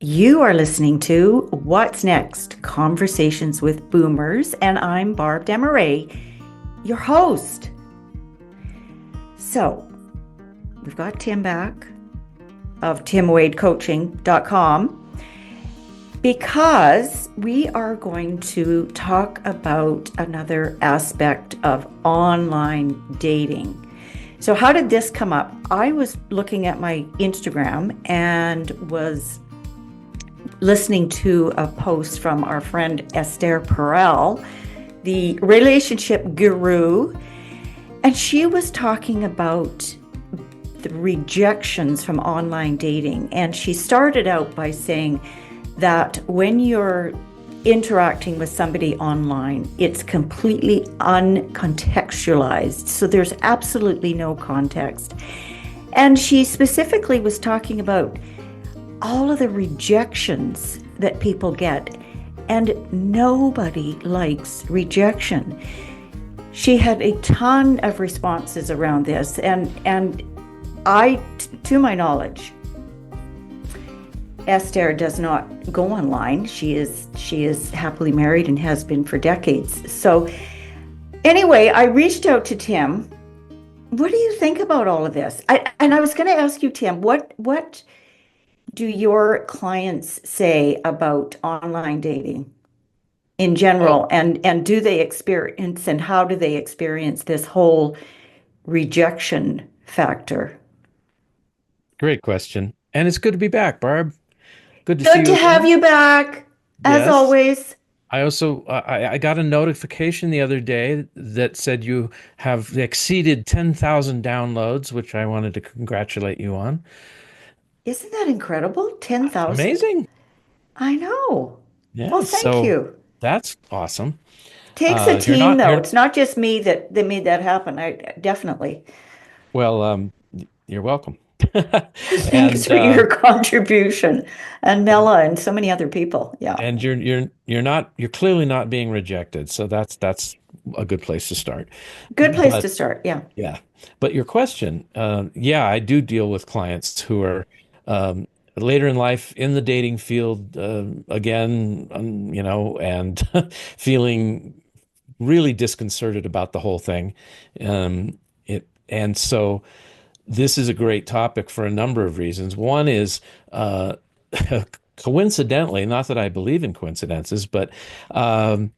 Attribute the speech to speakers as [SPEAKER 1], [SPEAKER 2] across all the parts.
[SPEAKER 1] You are listening to What's Next? Conversations with Boomers, and I'm Barb Desmarais, your host. So, we've got Tim back of timwadecoaching.com because we are going to talk about another aspect of online dating. So, how did this come up? I was looking at my Instagram and was listening to a post from our friend Esther Perel, the relationship guru, and she was talking about the rejections from online dating. And she started out by saying that when you're interacting with somebody online, it's completely uncontextualized. So there's absolutely no context. And she specifically was talking about all of the rejections that people get, and nobody likes rejection. She had a ton of responses around this, and to my knowledge, Esther does not go online. She is happily married and has been for decades. So anyway, I reached out to Tim. What do you think about all of this? I was going to ask you, Tim, what do your clients say about online dating in
[SPEAKER 2] Oh,
[SPEAKER 1] general, and do they experience, and how do they experience this whole rejection factor?
[SPEAKER 2] great question. And it's good to be back, Barb. Good to see
[SPEAKER 1] Good
[SPEAKER 2] you
[SPEAKER 1] to have
[SPEAKER 2] again.
[SPEAKER 1] you back, as
[SPEAKER 2] Yes.
[SPEAKER 1] always.
[SPEAKER 2] I got a notification the other day that said you have exceeded 10,000 downloads, which I wanted to congratulate you on.
[SPEAKER 1] Isn't that incredible? 10,000?
[SPEAKER 2] Amazing.
[SPEAKER 1] I know. Well,
[SPEAKER 2] Yeah,
[SPEAKER 1] thank
[SPEAKER 2] so
[SPEAKER 1] you.
[SPEAKER 2] that's awesome.
[SPEAKER 1] Takes a
[SPEAKER 2] You're
[SPEAKER 1] team,
[SPEAKER 2] not
[SPEAKER 1] though.
[SPEAKER 2] you're
[SPEAKER 1] It's not just me that made that happen. I definitely.
[SPEAKER 2] well, you're welcome.
[SPEAKER 1] Thanks
[SPEAKER 2] And
[SPEAKER 1] for your contribution, and Mela and so many other people. Yeah.
[SPEAKER 2] and you're clearly not being rejected. So that's a good place to start.
[SPEAKER 1] Good place
[SPEAKER 2] But
[SPEAKER 1] to start. Yeah.
[SPEAKER 2] Yeah. But your question, yeah, I do deal with clients who are later in life in the dating field again, and feeling really disconcerted about the whole thing. And so this is a great topic for a number of reasons. One is coincidentally, not that I believe in coincidences, but um,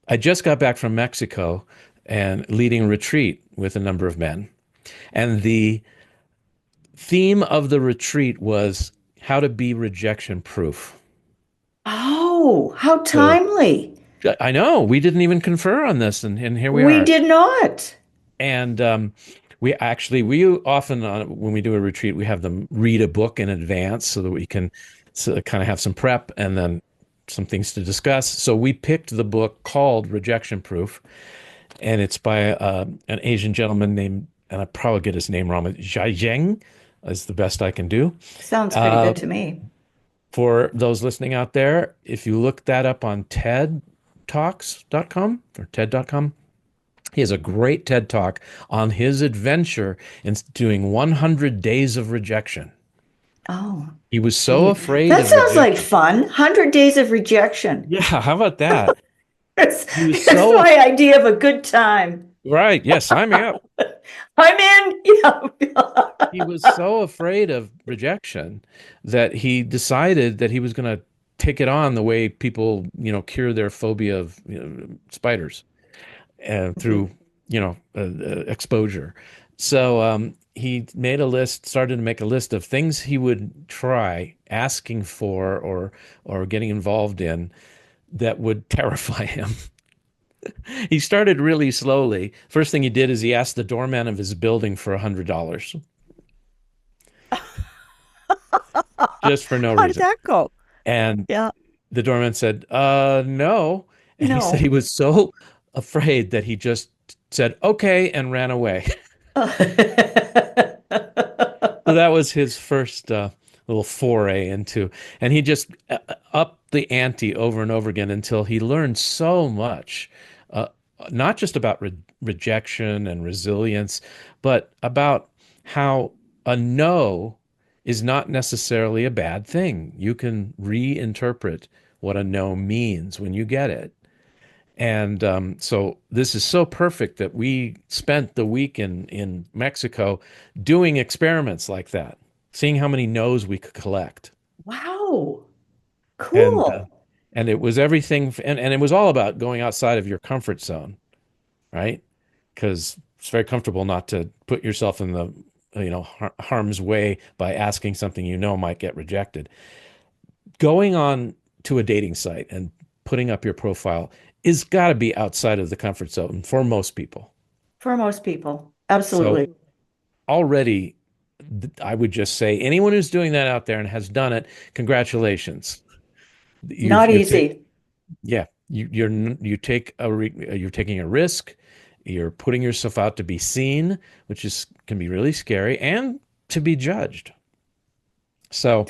[SPEAKER 2] I just got back from Mexico and leading a retreat with a number of men. And the theme of the retreat was how to be rejection proof.
[SPEAKER 1] Oh, how
[SPEAKER 2] So
[SPEAKER 1] timely.
[SPEAKER 2] I know we didn't even confer on this, and here we
[SPEAKER 1] We
[SPEAKER 2] are.
[SPEAKER 1] did not.
[SPEAKER 2] And we often, when we do a retreat, we have them read a book in advance so that we can kind of have some prep and then some things to discuss. So we picked the book called Rejection Proof, and it's by an Asian gentleman named, and I probably get his name wrong, but Zhang is the best I can do.
[SPEAKER 1] Sounds pretty
[SPEAKER 2] Uh,
[SPEAKER 1] good to me.
[SPEAKER 2] for those listening out there, if you look that up on TEDtalks.com or TED.com, he has a great TED talk on his adventure in doing 100 days of rejection.
[SPEAKER 1] Oh,
[SPEAKER 2] He was so
[SPEAKER 1] gee.
[SPEAKER 2] afraid
[SPEAKER 1] That
[SPEAKER 2] of
[SPEAKER 1] sounds like
[SPEAKER 2] rejection.
[SPEAKER 1] fun. 100 days of rejection.
[SPEAKER 2] Yeah, how about that?
[SPEAKER 1] It's,
[SPEAKER 2] He was
[SPEAKER 1] it's
[SPEAKER 2] so
[SPEAKER 1] my idea of a good time.
[SPEAKER 2] right. Yes, sign me up.
[SPEAKER 1] I'm in. Yeah.
[SPEAKER 2] He was so afraid of rejection that he decided that he was going to take it on the way people, cure their phobia of spiders through, exposure. So he made a list, started to make a list of things he would try asking for or getting involved in that would terrify him. He started really slowly. First thing he did is he asked the doorman of his building for $100 just for no
[SPEAKER 1] How did
[SPEAKER 2] reason.
[SPEAKER 1] that go?
[SPEAKER 2] And
[SPEAKER 1] Yeah.
[SPEAKER 2] the doorman said, no. And he said he
[SPEAKER 1] No.
[SPEAKER 2] was so afraid that he just said, okay, and ran away. So that was his first little foray into, and he just upped the ante over and over again until he learned so much, uh, not just about rejection and resilience, but about how a no is not necessarily a bad thing. You can reinterpret what a no means when you get it. And so this is so perfect that we spent the week in Mexico doing experiments like that, seeing how many no's we could collect.
[SPEAKER 1] Wow.
[SPEAKER 2] And
[SPEAKER 1] Cool.
[SPEAKER 2] and it was everything, and it was all about going outside of your comfort zone, right? Because it's very comfortable not to put yourself in the harm's way by asking something you know might get rejected. Going on to a dating site and putting up your profile is got to be outside of the comfort zone for most people.
[SPEAKER 1] For most people.
[SPEAKER 2] So
[SPEAKER 1] Absolutely.
[SPEAKER 2] already, I would just say anyone who's doing that out there and has done it, congratulations.
[SPEAKER 1] Not
[SPEAKER 2] You've taken,
[SPEAKER 1] easy.
[SPEAKER 2] yeah, you're taking a risk. You're putting yourself out to be seen, which is can be really scary, and to be judged. So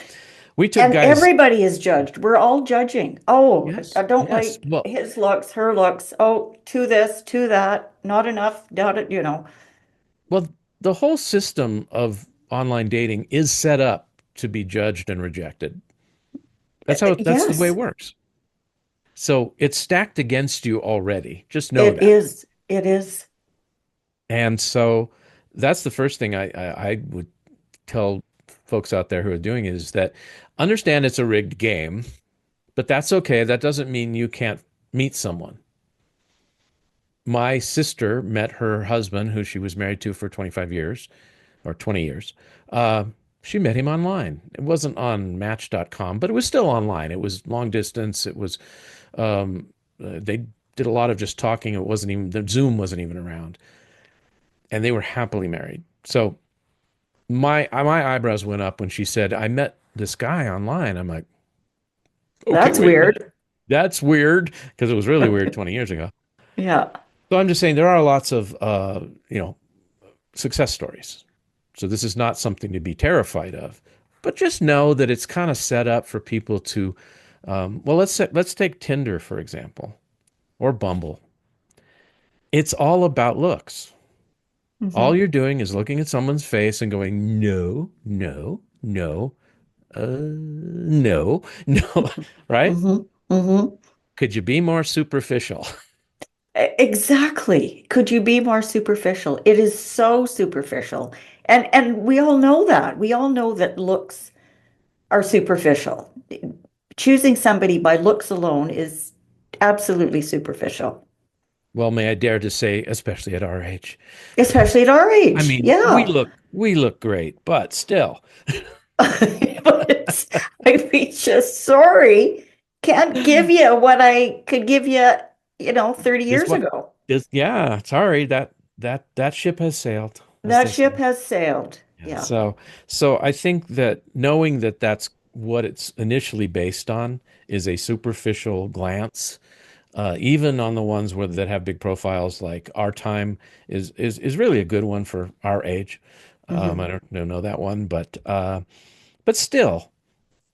[SPEAKER 2] we took
[SPEAKER 1] And
[SPEAKER 2] guys.
[SPEAKER 1] everybody is judged. We're all judging. Oh,
[SPEAKER 2] Yes,
[SPEAKER 1] I don't
[SPEAKER 2] yes.
[SPEAKER 1] like
[SPEAKER 2] Well,
[SPEAKER 1] his looks, her looks. Oh, to this, to that, not enough, doubt it,
[SPEAKER 2] well, the whole system of online dating is set up to be judged and rejected. That's the way it
[SPEAKER 1] Yes,
[SPEAKER 2] works. So it's stacked against you already. Just know
[SPEAKER 1] it
[SPEAKER 2] that.
[SPEAKER 1] is. It is.
[SPEAKER 2] And so that's the first thing I would tell folks out there who are doing it is that understand it's a rigged game, but that's okay. That doesn't mean you can't meet someone. My sister met her husband, who she was married to for 25 years or 20 years. Uh, she met him online. It wasn't on Match.com, but it was still online. It was long distance. It was, they did a lot of just talking. It wasn't even, the Zoom wasn't even around. And they were happily married. So my eyebrows went up when she said, I met this guy online. I'm like, okay,
[SPEAKER 1] That's
[SPEAKER 2] wait a minute.
[SPEAKER 1] weird.
[SPEAKER 2] That's weird because it was really weird 20 years ago.
[SPEAKER 1] Yeah.
[SPEAKER 2] So I'm just saying there are lots of success stories. So this is not something to be terrified of, but just know that it's kind of set up for people to, well, let's take Tinder for example, or Bumble. It's all about looks. All
[SPEAKER 1] Hmm.
[SPEAKER 2] you're doing is looking at someone's face and going, no, no, no, no, no, right?
[SPEAKER 1] Hmm. Hmm.
[SPEAKER 2] Could you be more superficial?
[SPEAKER 1] Exactly. Could you be more superficial? It is so superficial. And we all know that. We all know that looks are superficial. Choosing somebody by looks alone is absolutely superficial,
[SPEAKER 2] Well, may I dare to say, especially at our age.
[SPEAKER 1] especially at our
[SPEAKER 2] I
[SPEAKER 1] age.
[SPEAKER 2] mean,
[SPEAKER 1] Yeah.
[SPEAKER 2] we look great, but still,
[SPEAKER 1] But it's, I'd be just sorry. Can't give you what I could give you, 30
[SPEAKER 2] this
[SPEAKER 1] years
[SPEAKER 2] what
[SPEAKER 1] ago.
[SPEAKER 2] this yeah, sorry, that ship has sailed, as
[SPEAKER 1] That
[SPEAKER 2] they say.
[SPEAKER 1] ship has sailed.
[SPEAKER 2] Yeah.
[SPEAKER 1] Yeah.
[SPEAKER 2] So I think that knowing that that's what it's initially based on is a superficial glance, even on the ones where that have big profiles, like Our Time is really a good one for our age. I
[SPEAKER 1] Hmm.
[SPEAKER 2] don't know that one, but still,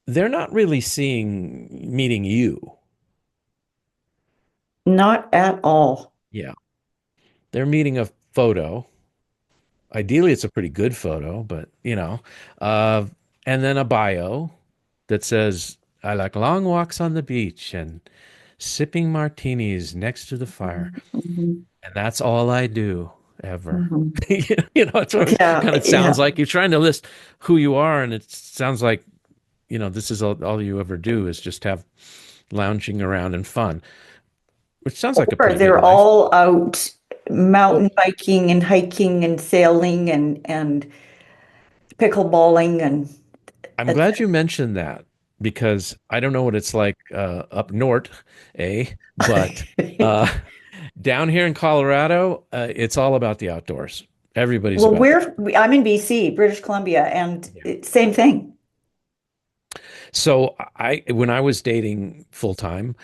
[SPEAKER 2] they're not really meeting you.
[SPEAKER 1] Not at all.
[SPEAKER 2] Yeah, they're meeting a photo. Ideally, it's a pretty good photo, but uh, and then a bio that says, I like long walks on the beach and sipping martinis next to the fire.
[SPEAKER 1] Mhm. Mhm.
[SPEAKER 2] And that's all I do ever.
[SPEAKER 1] Mhm.
[SPEAKER 2] It's what it
[SPEAKER 1] Yeah,
[SPEAKER 2] kind of
[SPEAKER 1] yeah.
[SPEAKER 2] sounds like. You're trying to list who you are, and it sounds like, this is all you ever do is just have lounging around and fun, which sounds like a
[SPEAKER 1] Or
[SPEAKER 2] pretty good
[SPEAKER 1] they're
[SPEAKER 2] life.
[SPEAKER 1] all out
[SPEAKER 2] Well,
[SPEAKER 1] mountain biking and hiking and sailing and pickleballing and
[SPEAKER 2] I'm glad
[SPEAKER 1] etc.
[SPEAKER 2] you mentioned that because I don't know what it's like up north, but uh, down here in Colorado, it's all about the outdoors. Everybody's
[SPEAKER 1] Well,
[SPEAKER 2] about the
[SPEAKER 1] I'm in BC, British Columbia, and
[SPEAKER 2] yeah.
[SPEAKER 1] same thing.
[SPEAKER 2] So when I was dating full time,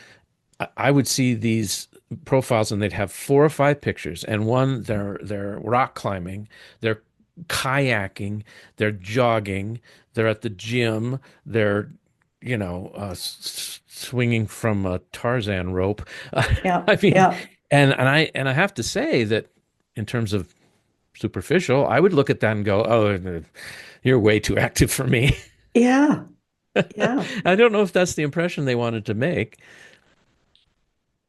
[SPEAKER 2] I would see these profiles and they'd have four or five pictures, and one they're rock climbing, they're kayaking, they're jogging, they're at the gym, they're swinging from a Tarzan rope.
[SPEAKER 1] Yeah,
[SPEAKER 2] I mean,
[SPEAKER 1] yeah.
[SPEAKER 2] and I have to say that in terms of superficial, I would look at that and go, "Oh, you're way too active for me."
[SPEAKER 1] Yeah. Yeah.
[SPEAKER 2] I don't know if that's the impression they wanted to make.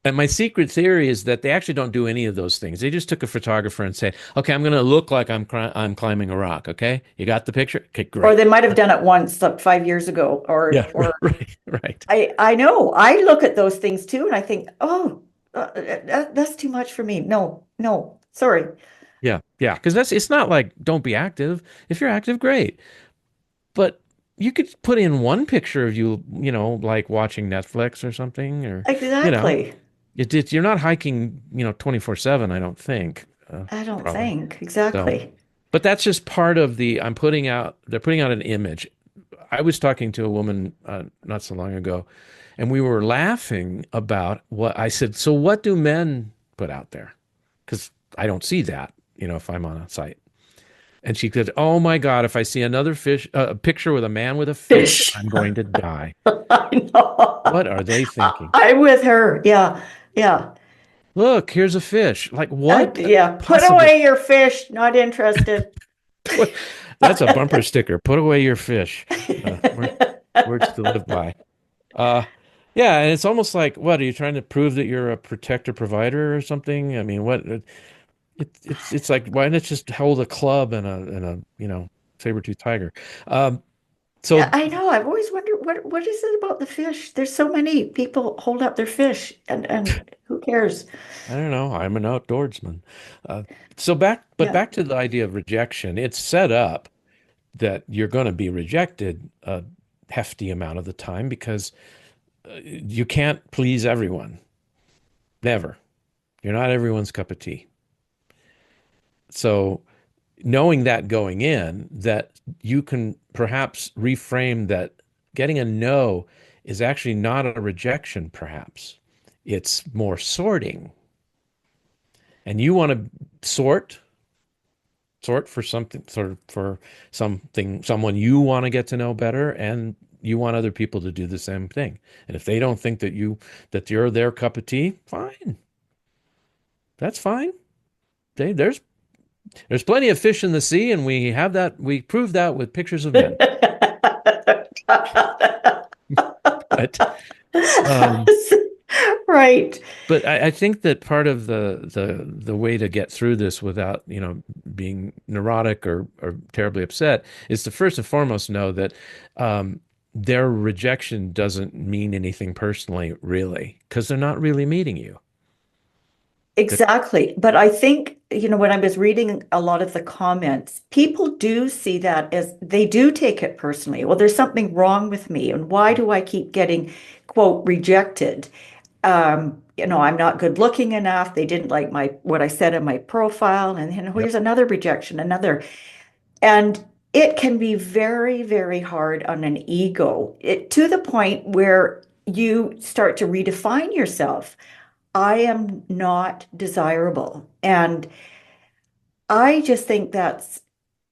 [SPEAKER 2] And my secret theory is that they actually don't do any of those things. They just took a photographer and said, "Okay, I'm going to look like I'm climbing a rock." Okay, you got the picture? Okay,
[SPEAKER 1] Or
[SPEAKER 2] great.
[SPEAKER 1] they might have done it once, like 5 years ago,
[SPEAKER 2] Yeah,
[SPEAKER 1] or
[SPEAKER 2] right, right.
[SPEAKER 1] I know I look at those things too, and I think, oh, that's too much for me. No, no, sorry.
[SPEAKER 2] Yeah, yeah. Because it's not like don't be active. If you're active, great. But you could put in one picture of you, like watching Netflix or something, or you know,
[SPEAKER 1] Exactly.
[SPEAKER 2] you're not hiking, 24/7. I don't think,
[SPEAKER 1] I don't
[SPEAKER 2] probably.
[SPEAKER 1] think
[SPEAKER 2] So,
[SPEAKER 1] exactly.
[SPEAKER 2] but that's just part of the. They're putting out an image. I was talking to a woman not so long ago, and we were laughing about what I said. So, what do men put out there? Because I don't see that, if I'm on a site. And she said, "Oh my God, if I see another a picture with a man with a fish,
[SPEAKER 1] Fish.
[SPEAKER 2] I'm going to die."
[SPEAKER 1] I know.
[SPEAKER 2] What are they thinking?
[SPEAKER 1] I'm with her. Yeah, yeah,
[SPEAKER 2] Look, here's a fish. Like, what
[SPEAKER 1] yeah. Put
[SPEAKER 2] possible?
[SPEAKER 1] away your fish. Not interested.
[SPEAKER 2] Put, that's a bumper sticker. Put away your fish. Words to live by. Uh, yeah, and it's almost like, what are you trying to prove that you're a protector provider or something? I mean, what? It's like, why not just hold a club and a saber-toothed tiger? Um,
[SPEAKER 1] Yeah,
[SPEAKER 2] so
[SPEAKER 1] I know. I've always wondered what is it about the fish? There's so many people hold up their fish, and who cares?
[SPEAKER 2] I don't know. I'm an outdoorsman. Uh, but
[SPEAKER 1] Yeah,
[SPEAKER 2] back to the idea of rejection. It's set up that you're going to be rejected a hefty amount of the time because you can't please everyone. Never. You're not everyone's cup of tea. So knowing that going in, that you can perhaps reframe that getting a no is actually not a rejection, perhaps. It's more sorting. And you want to sort for something, sort of for something, someone you want to get to know better, and you want other people to do the same thing. And if they don't think that you're their cup of tea, fine. That's fine. There's plenty of fish in the sea, and we prove that with pictures of men. But um,
[SPEAKER 1] right.
[SPEAKER 2] but I think that part of the way to get through this without, being neurotic or terribly upset is to first and foremost know that their rejection doesn't mean anything personally, really, because they're not really meeting you. They're-
[SPEAKER 1] Exactly. But I think, when I was reading a lot of the comments, people do see that as they do take it personally. Well, there's something wrong with me. And why do I keep getting, quote, rejected? I'm not good looking enough. They didn't like what I said in my profile. And
[SPEAKER 2] Yep.
[SPEAKER 1] here's another rejection, another. And it can be very, very hard on an ego, to the point where you start to redefine yourself. I am not desirable. And I just think that's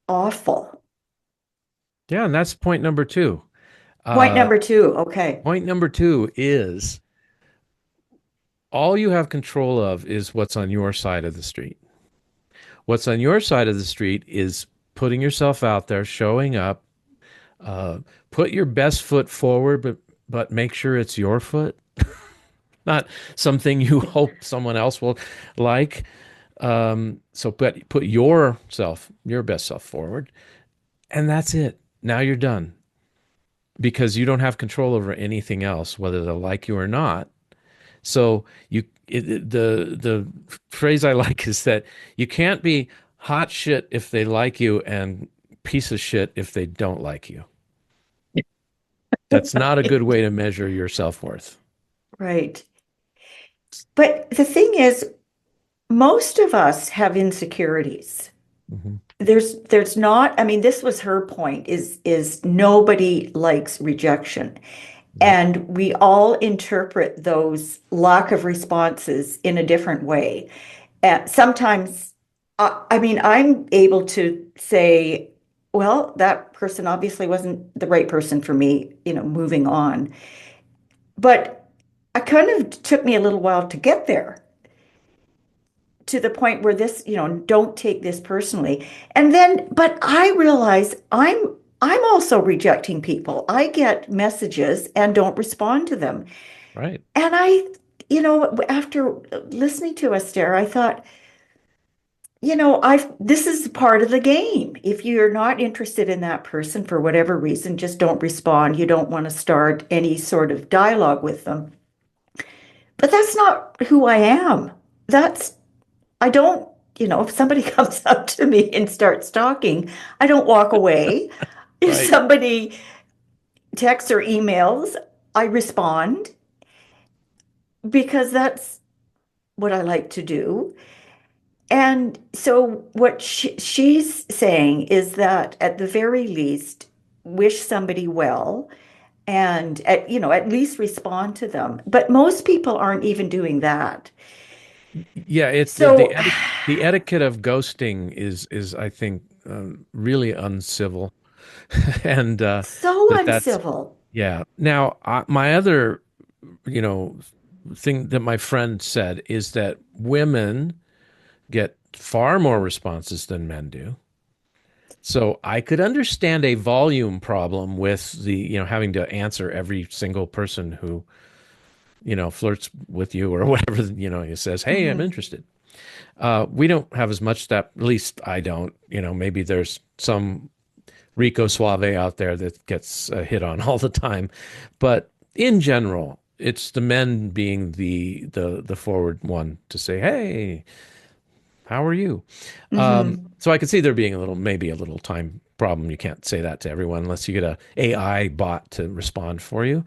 [SPEAKER 1] awful.
[SPEAKER 2] Yeah, and that's point number two.
[SPEAKER 1] Point
[SPEAKER 2] Uh,
[SPEAKER 1] number two. Okay.
[SPEAKER 2] Point number two is all you have control of is what's on your side of the street. What's on your side of the street is putting yourself out there, showing up, uh, put your best foot forward, but make sure it's your foot, not something you hope someone else will like. So put your best self forward, and that's it. Now you're done because you don't have control over anything else, whether they'll like you or not. So the phrase I like is that you can't be hot shit if they like you and piece of shit if they don't like you. That's not a good way to measure your self-worth.
[SPEAKER 1] Right. But the thing is, most of us have insecurities.
[SPEAKER 2] Mhm.
[SPEAKER 1] There's not, I mean, this was her point, is nobody likes rejection.
[SPEAKER 2] Nope.
[SPEAKER 1] And we all interpret those lack of responses in a different way. And sometimes, I mean, I'm able to say, well, that person obviously wasn't the right person for me, moving on. But it kind of took me a little while to get there. to the point where this, don't take this personally. And then, but I realize I'm also rejecting people. I get messages and don't respond to them.
[SPEAKER 2] Right.
[SPEAKER 1] And after listening to Esther, I thought, I've this is part of the game. If you're not interested in that person for whatever reason, just don't respond. You don't want to start any sort of dialogue with them. But that's not who I am. That's I don't, if somebody comes up to me and starts talking, I don't walk away. If
[SPEAKER 2] Right.
[SPEAKER 1] somebody texts or emails, I respond because that's what I like to do. And so what she's saying is that at the very least, wish somebody well and at least respond to them. But most people aren't even doing that.
[SPEAKER 2] Yeah, it's
[SPEAKER 1] So
[SPEAKER 2] the etiquette of ghosting is I think really uncivil, and
[SPEAKER 1] so
[SPEAKER 2] that's
[SPEAKER 1] uncivil.
[SPEAKER 2] yeah. Now, my other you know thing that my friend said is that women get far more responses than men do. So I could understand a volume problem with the having to answer every single person who flirts with you or whatever he says, "Hey, I'm
[SPEAKER 1] Mhm.
[SPEAKER 2] interested." We don't have as much that, at least I don't. Maybe there's some Rico Suave out there that gets hit on all the time, but in general, it's the men being the forward one to say, "Hey, how are you?"
[SPEAKER 1] Mhm.
[SPEAKER 2] So I could see there being maybe a little time problem. You can't say that to everyone unless you get a AI bot to respond for you.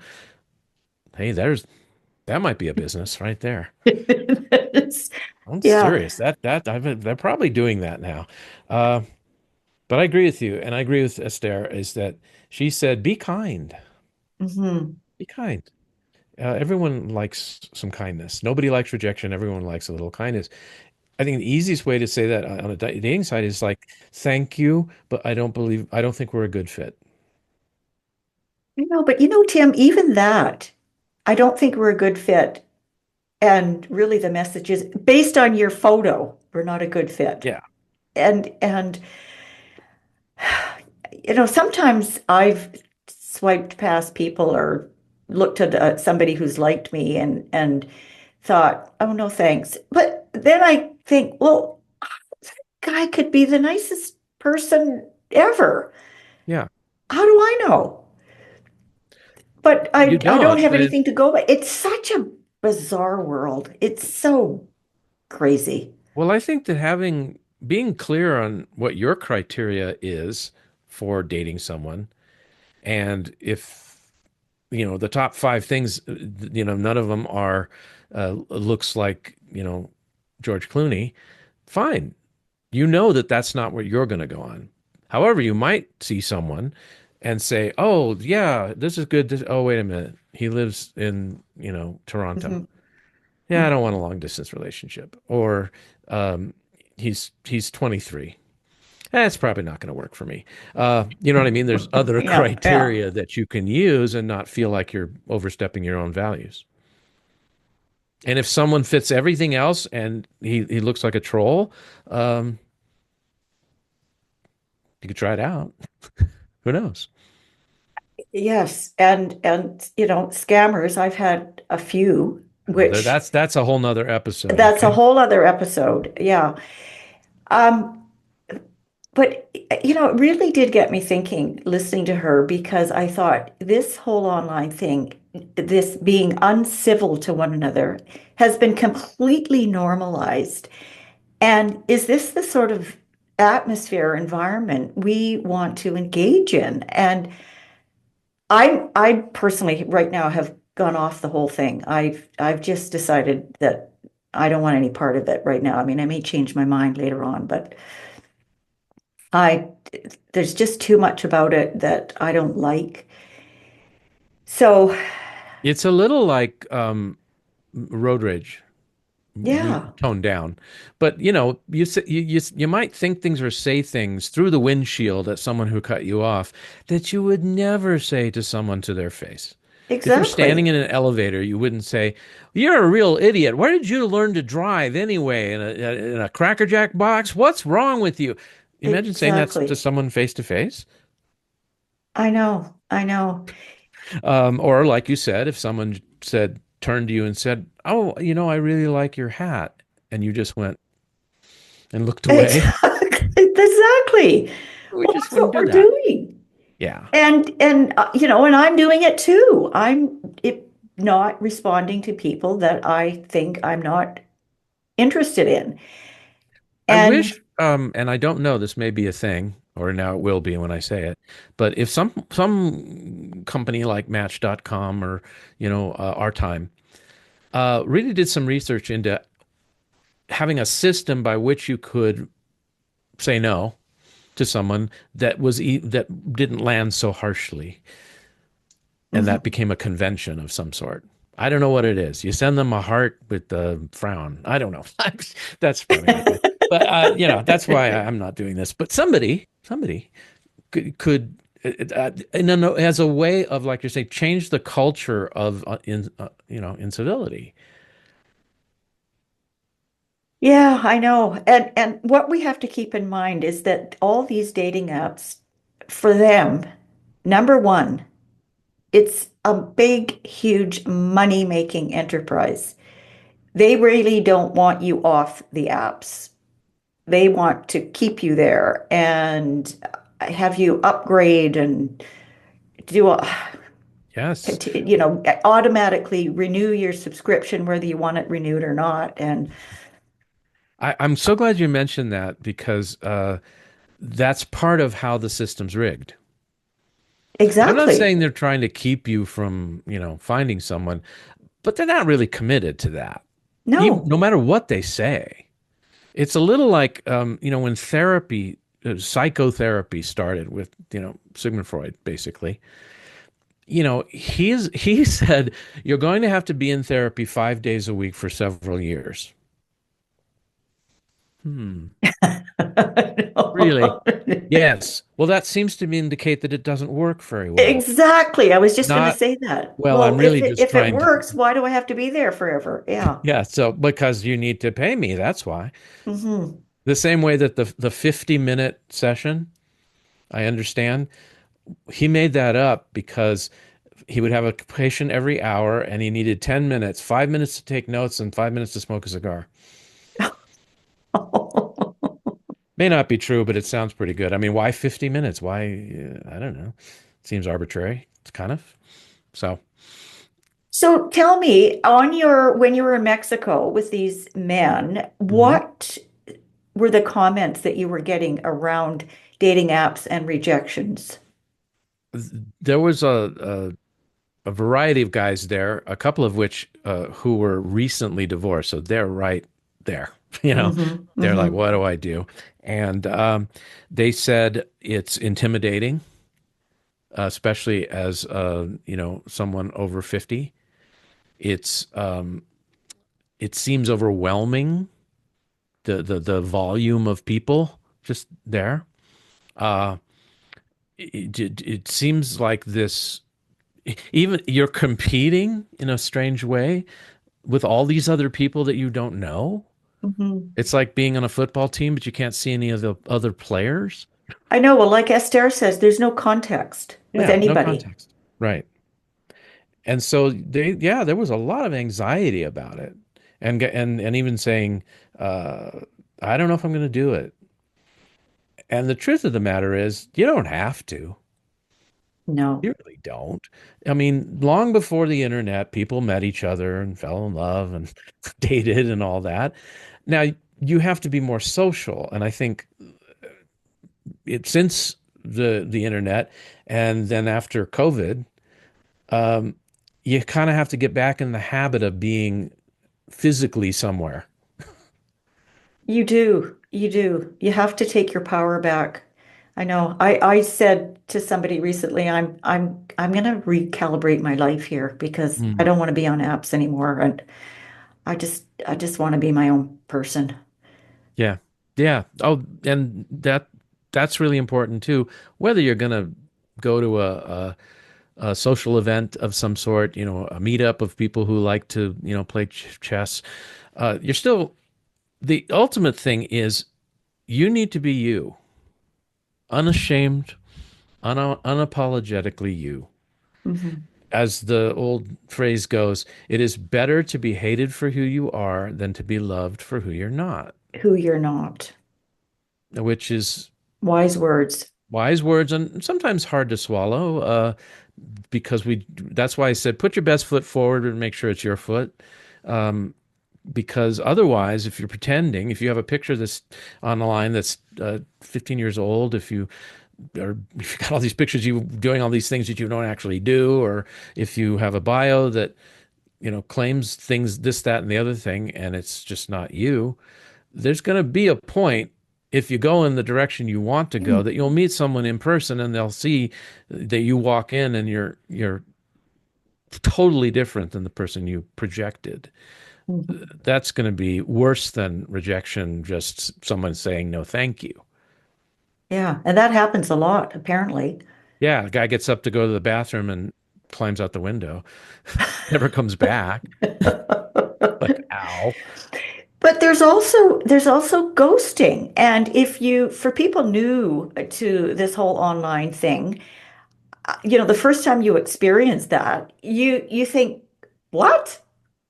[SPEAKER 2] Hey, that might be a business right there. I'm
[SPEAKER 1] Yeah.
[SPEAKER 2] serious. They're probably doing that now. Uh, but I agree with you, and I agree with Esther. Is that she said, "Be kind,
[SPEAKER 1] Hmm.
[SPEAKER 2] be kind." Everyone likes some kindness. Nobody likes rejection. Everyone likes a little kindness. I think the easiest way to say that on a dating side is like, "Thank you, but I don't think we're a good fit."
[SPEAKER 1] But Tim, even that, I don't think we're a good fit. And really the message is based on your photo, we're not a good fit.
[SPEAKER 2] Yeah,
[SPEAKER 1] And sometimes I've swiped past people or looked at somebody who's liked me and thought, oh no, thanks. But then I think, well, guy could be the nicest person ever.
[SPEAKER 2] yeah.
[SPEAKER 1] How do I know? But
[SPEAKER 2] You
[SPEAKER 1] I don't
[SPEAKER 2] don't,
[SPEAKER 1] have
[SPEAKER 2] but
[SPEAKER 1] anything to go by. It's such a bizarre world. It's so crazy.
[SPEAKER 2] well, I think that being clear on what your criteria is for dating someone, and if the top five things, none of them are looks like George Clooney, fine. You know that that's not what you're going to go on. However, you might see someone and say, "Oh, yeah, this is good. Oh, wait a minute. He lives in, Toronto.
[SPEAKER 1] Mhm.
[SPEAKER 2] Yeah, I don't want a long distance relationship." Or he's 23. That's probably not going to work for me. You know what I mean? There's other
[SPEAKER 1] Yeah, yeah.
[SPEAKER 2] criteria that you can use and not feel like you're overstepping your own values. And if someone fits everything else and he looks like a troll, um, you could try it out. Who knows?
[SPEAKER 1] Yes. And scammers, I've had a few,
[SPEAKER 2] Well,
[SPEAKER 1] which
[SPEAKER 2] that's a whole nother episode.
[SPEAKER 1] that's a
[SPEAKER 2] Okay.
[SPEAKER 1] whole other episode. Yeah. Um, but it really did get me thinking listening to her because I thought this whole online thing, this being uncivil to one another, has been completely normalized. And is this the sort of atmosphere, environment we want to engage in? And I personally right now have gone off the whole thing. I've just decided that I don't want any part of it right now. I mean, I may change my mind later on, but I there's just too much about it that I don't like. So,
[SPEAKER 2] It's a little like road rage,
[SPEAKER 1] yeah.
[SPEAKER 2] toned down, but you might think things or say things through the windshield at someone who cut you off that you would never say to someone to their face. If you're standing
[SPEAKER 1] Exactly.
[SPEAKER 2] in an elevator, you wouldn't say, "You're a real idiot. Where did you learn to drive anyway? In a Cracker Jack box? What's wrong with you?" Imagine saying that to
[SPEAKER 1] Exactly.
[SPEAKER 2] someone face to face.
[SPEAKER 1] I know. I know.
[SPEAKER 2] Or like you said, if someone turned to you and said, "Oh, I really like your hat," and you just went and looked away,
[SPEAKER 1] Exactly. Exactly.
[SPEAKER 2] we
[SPEAKER 1] Well,
[SPEAKER 2] just
[SPEAKER 1] that's
[SPEAKER 2] wouldn't
[SPEAKER 1] what
[SPEAKER 2] do
[SPEAKER 1] we're
[SPEAKER 2] that.
[SPEAKER 1] doing.
[SPEAKER 2] Yeah.
[SPEAKER 1] And I'm doing it too. Not responding to people that I think I'm not interested in.
[SPEAKER 2] I
[SPEAKER 1] And
[SPEAKER 2] wish, and I don't know, this may be a thing, or now it will be when I say it, but if some company like Match.com or Our Time really did some research into having a system by which you could say no to someone that didn't land so harshly, and that
[SPEAKER 1] Mhm.
[SPEAKER 2] became a convention of some sort. I don't know what it is. You send them a heart with the frown. I don't know. That's probably not good. But that's why I'm not doing this. But somebody as a way of, like you're saying, change the culture of incivility.
[SPEAKER 1] Yeah, I know. And what we have to keep in mind is that all these dating apps, for them, number one, it's a big, huge money-making enterprise. They really don't want you off the apps. They want to keep you there and have you upgrade and do a,
[SPEAKER 2] Yes,
[SPEAKER 1] automatically renew your subscription whether you want it renewed or not. And
[SPEAKER 2] I'm so glad you mentioned that because that's part of how the system's rigged. I'm not
[SPEAKER 1] exactly.
[SPEAKER 2] saying they're trying to keep you from, finding someone, but they're not really committed to that. Even
[SPEAKER 1] No.
[SPEAKER 2] no matter what they say. It's a little like, when psychotherapy started with, Sigmund Freud, basically. He said you're going to have to be in therapy 5 days a week for several years. Hmm. Really?
[SPEAKER 1] No.
[SPEAKER 2] Yes. Well, that seems to me indicate that it doesn't work very well.
[SPEAKER 1] Exactly. I was just going to
[SPEAKER 2] Not,
[SPEAKER 1] say that.
[SPEAKER 2] well, I'm
[SPEAKER 1] Well,
[SPEAKER 2] really just
[SPEAKER 1] if it
[SPEAKER 2] trying to,
[SPEAKER 1] works, why do I have to be there forever? Yeah.
[SPEAKER 2] yeah. So, because you need to pay me, that's why.
[SPEAKER 1] Hmm.
[SPEAKER 2] The same way that the 50-minute session, I understand, he made that up because he would have a patient every hour and he needed 10 minutes, 5 minutes to take notes and 5 minutes to smoke a cigar. May not be true, but it sounds pretty good. I mean, why 50 minutes? Why? I don't know. Seems arbitrary. It's kind of. So,
[SPEAKER 1] So tell me, when you were in Mexico with these men,
[SPEAKER 2] mhm.
[SPEAKER 1] what were the comments that you were getting around dating apps and rejections?
[SPEAKER 2] There was a variety of guys there, a couple of which who were recently divorced. So they're right there. You know,
[SPEAKER 1] Hmm.
[SPEAKER 2] they're like,
[SPEAKER 1] Hmm.
[SPEAKER 2] what do I do? And they said it's intimidating, especially as someone over 50. It's it seems overwhelming, the volume of people just there. Uh, it seems like this. Even you're competing in a strange way with all these other people that you don't know.
[SPEAKER 1] Hmm.
[SPEAKER 2] It's like being on a football team, but you can't see any of the other players.
[SPEAKER 1] I know. Well, like Esther says, there's no context with
[SPEAKER 2] Yeah, no
[SPEAKER 1] anybody.
[SPEAKER 2] context. Right. And so yeah, there was a lot of anxiety about it, and even saying, uh, I don't know if I'm going to do it. And the truth of the matter is, you don't have to.
[SPEAKER 1] No.
[SPEAKER 2] You really don't. I mean, long before the internet, people met each other and fell in love and dated and all that. Now, you have to be more social, and I think since the internet and then after COVID, um, you kind of have to get back in the habit of being physically somewhere.
[SPEAKER 1] You do. You do. You have to take your power back. I know. I said to somebody recently, I'm gonna recalibrate my life here because I
[SPEAKER 2] Mm.
[SPEAKER 1] don't want to be on apps anymore. And I just want to be my own person.
[SPEAKER 2] Yeah. Yeah. Oh, and that's really important too. Whether you're gonna go to a social event of some sort, a meetup of people who like to, play chess, you're still, the ultimate thing is you need to be you, unashamed, unapologetically you.
[SPEAKER 1] Mhm.
[SPEAKER 2] As the old phrase goes, it is better to be hated for who you are than to be loved for who you're not,
[SPEAKER 1] Who you're not.
[SPEAKER 2] which is
[SPEAKER 1] Wise words.
[SPEAKER 2] wise words and sometimes hard to swallow. Because that's why I said put your best foot forward and make sure it's your foot. Because otherwise, if you're pretending, if you have a picture that's on the line that's 15 years old, if you got all these pictures you doing all these things that you don't actually do, or if you have a bio that claims things, this, that, and the other thing, and it's just not you, there's going to be a point, if you go in the direction you want to go, that you'll meet someone in person and they'll see that you walk in and you're totally different than the person you projected.
[SPEAKER 1] Mhm.
[SPEAKER 2] That's going to be worse than rejection, just someone saying no thank you.
[SPEAKER 1] Yeah, and that happens a lot, apparently.
[SPEAKER 2] Yeah, the guy gets up to go to the bathroom and climbs out the window, never comes back. Like, ow.
[SPEAKER 1] But there's also ghosting. And if you, for people new to this whole online thing, the first time you experience that, you think, what?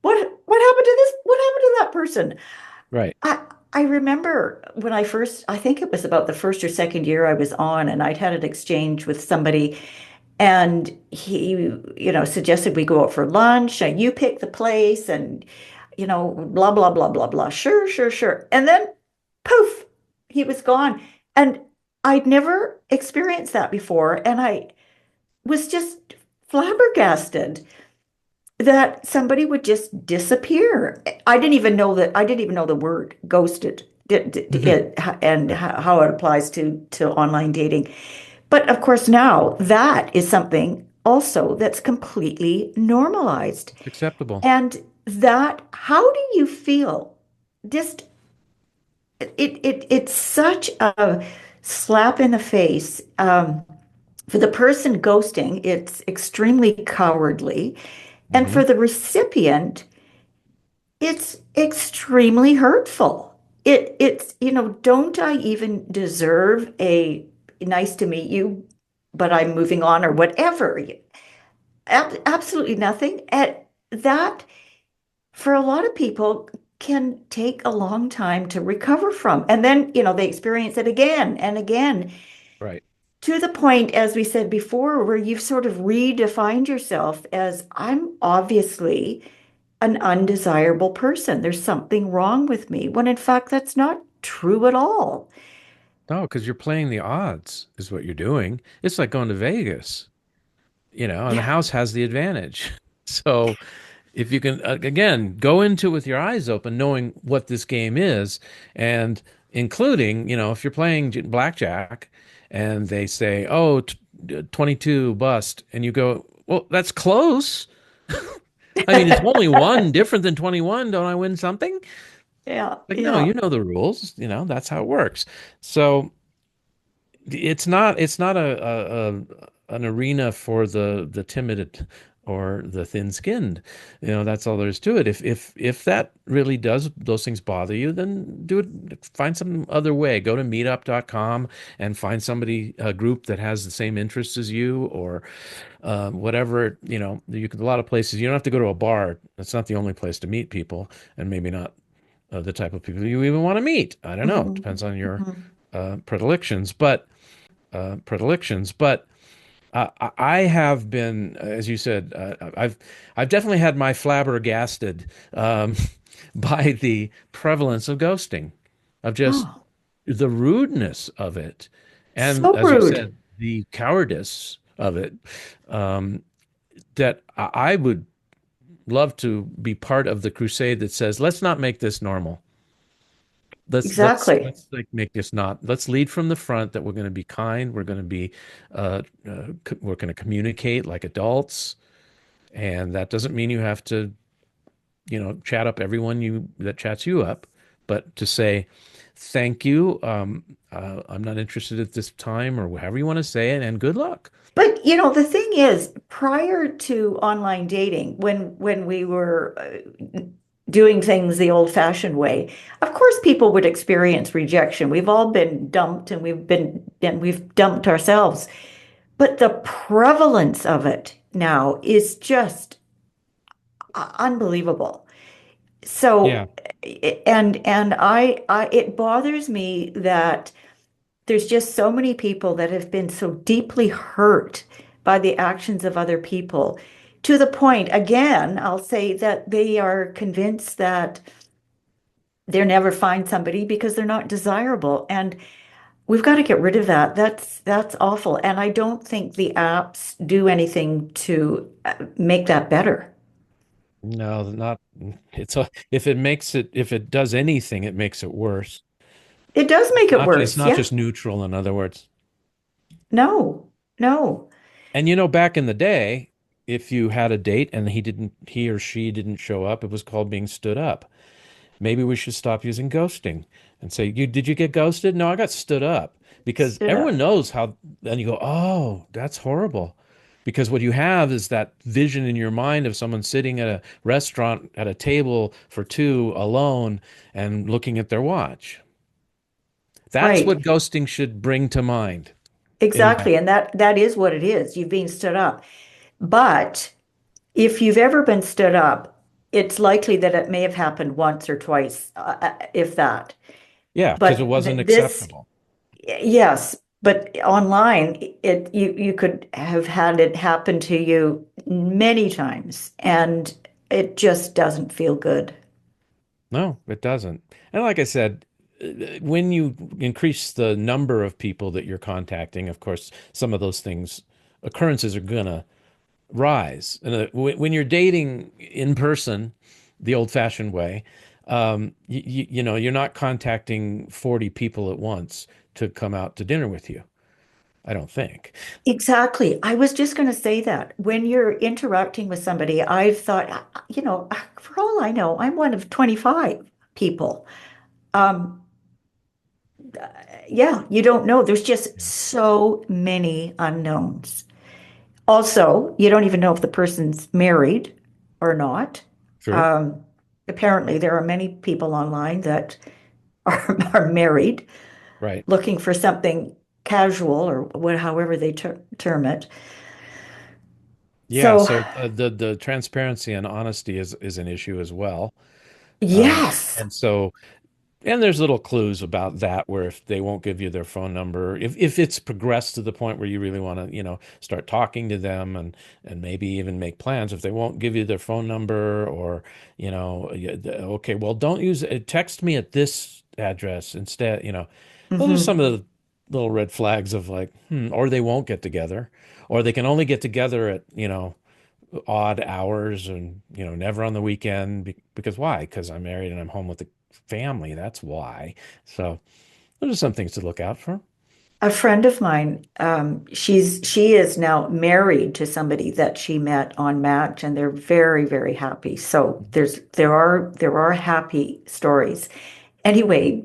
[SPEAKER 1] What happened to this? What happened to that person?
[SPEAKER 2] Right.
[SPEAKER 1] I I remember when I first, I think it was about the first or second year I was on, and I'd had an exchange with somebody, and he, suggested we go out for lunch, and you pick the place, and blah blah blah blah blah. Sure, sure, sure. And then poof, he was gone. And I'd never experienced that before, and I was just flabbergasted that somebody would just disappear. I didn't even know the word ghosted
[SPEAKER 2] Mhm.
[SPEAKER 1] and
[SPEAKER 2] Right.
[SPEAKER 1] how it applies to online dating. But of course, now that is something also that's completely normalized.
[SPEAKER 2] It's acceptable.
[SPEAKER 1] And that, how do you feel? Just it's such a slap in the face. For the person ghosting, it's extremely cowardly. And
[SPEAKER 2] Hmm.
[SPEAKER 1] for the recipient, it's extremely hurtful. It's, don't I even deserve a nice to meet you, but I'm moving on or whatever? Absolutely nothing. And that, for a lot of people, can take a long time to recover from. And then, they experience it again and again,
[SPEAKER 2] Right.
[SPEAKER 1] to the point, as we said before, where you've sort of redefined yourself as, I'm obviously an undesirable person. There's something wrong with me, when in fact, that's not true at all.
[SPEAKER 2] No, because you're playing the odds, is what you're doing. It's like going to Vegas, and the
[SPEAKER 1] Yeah.
[SPEAKER 2] house has the advantage. So if you can, again, go into it with your eyes open, knowing what this game is, and including, if you're playing blackjack and they say, oh, 22 bust, and you go, well, that's close. I mean, it's only one different than 21. Don't I win something?
[SPEAKER 1] Yeah,
[SPEAKER 2] Like, no,
[SPEAKER 1] yeah.
[SPEAKER 2] you know the rules. That's how it works. So it's not an arena for the timid or the thin-skinned. That's all there is to it. If that really does those things bother you, then do it. Find some other way. Go to meetup.com and find somebody, a group that has the same interests as you, or whatever. You can, a lot of places. You don't have to go to a bar. That's not the only place to meet people, and maybe not the type of people you even want to meet. I don't know. It
[SPEAKER 1] Mhm,
[SPEAKER 2] depends on your
[SPEAKER 1] mhm.
[SPEAKER 2] predilections, but I have been, as you said, I've definitely had my flabbergasted by the prevalence of ghosting, of just
[SPEAKER 1] Oh,
[SPEAKER 2] the rudeness of it, and
[SPEAKER 1] so
[SPEAKER 2] as you
[SPEAKER 1] rude.
[SPEAKER 2] said, the cowardice of it. Um, that I would love to be part of the crusade that says, let's not make this normal.
[SPEAKER 1] Exactly.
[SPEAKER 2] Let's like make this not. Let's lead from the front that we're going to be kind. We're going to be we're going to communicate like adults, and that doesn't mean you have to chat up everyone you that chats you up, but to say thank you. I'm not interested at this time, or however you want to say it, and good luck.
[SPEAKER 1] But the thing is, prior to online dating, when we were doing things the old-fashioned way, of course people would experience rejection. We've all been dumped and we've dumped ourselves. But the prevalence of it now is just unbelievable.
[SPEAKER 2] Yeah.
[SPEAKER 1] So, and I it bothers me that there's just so many people that have been so deeply hurt by the actions of other people, to the point, again, I'll say that they are convinced that they'll never find somebody because they're not desirable. And we've got to get rid of that. That's awful. And I don't think the apps do anything to make that better.
[SPEAKER 2] No, not if it makes it if it does anything, it makes it worse.
[SPEAKER 1] It does make it
[SPEAKER 2] It's
[SPEAKER 1] worse.
[SPEAKER 2] not
[SPEAKER 1] Yeah.
[SPEAKER 2] just neutral, in other words.
[SPEAKER 1] No, no.
[SPEAKER 2] And back in the day, if you had a date and he or she didn't show up, it was called being stood up. Maybe we should stop using ghosting and say, did you get ghosted? No, I got stood up because
[SPEAKER 1] Stood
[SPEAKER 2] everyone
[SPEAKER 1] up.
[SPEAKER 2] knows how, and you go, oh, that's horrible. Because what you have is that vision in your mind of someone sitting at a restaurant at a table for two alone and looking at their watch. That's what
[SPEAKER 1] Right.
[SPEAKER 2] ghosting should bring to mind. In my,
[SPEAKER 1] Exactly. And that is what it is. You've been stood up. But if you've ever been stood up, it's likely that it may have happened once or twice, if that.
[SPEAKER 2] yeah, because it
[SPEAKER 1] But
[SPEAKER 2] wasn't
[SPEAKER 1] this,
[SPEAKER 2] acceptable.
[SPEAKER 1] yes, but online, you could have had it happen to you many times, and it just doesn't feel good.
[SPEAKER 2] No, it doesn't. And like I said, when you increase the number of people that you're contacting, of course, some of those occurrences are gonna rise. And when you're dating in person, the old-fashioned way, you're not contacting 40 people at once to come out to dinner with you. I don't think.
[SPEAKER 1] Exactly. I was just going to say that when you're interacting with somebody, I've thought, for all I know, I'm one of 25 people. Um, yeah, you don't know. There's just
[SPEAKER 2] Yeah.
[SPEAKER 1] so many unknowns. Also, you don't even know if the person's married or not.
[SPEAKER 2] True.
[SPEAKER 1] Um, Apparently, there are many people online that are married,
[SPEAKER 2] Right.
[SPEAKER 1] looking for something casual or however they term it.
[SPEAKER 2] Yeah.
[SPEAKER 1] So,
[SPEAKER 2] So the transparency and honesty is an issue as well.
[SPEAKER 1] yes.
[SPEAKER 2] And so And there's little clues about that where if they won't give you their phone number, if it's progressed to the point where you really want to, start talking to them and maybe even make plans, if they won't give you their phone number or, okay, well, don't use it. Text me at this address instead, those are some
[SPEAKER 1] Hmm.
[SPEAKER 2] of the little red flags of like, or they won't get together, or they can only get together at, odd hours and never on the weekend because why? Because I'm married and I'm home with the family. That's why. So those are some things to look out for.
[SPEAKER 1] A friend of mine, she is now married to somebody that she met on Match, and they're very, very happy. So there are happy stories. Anyway,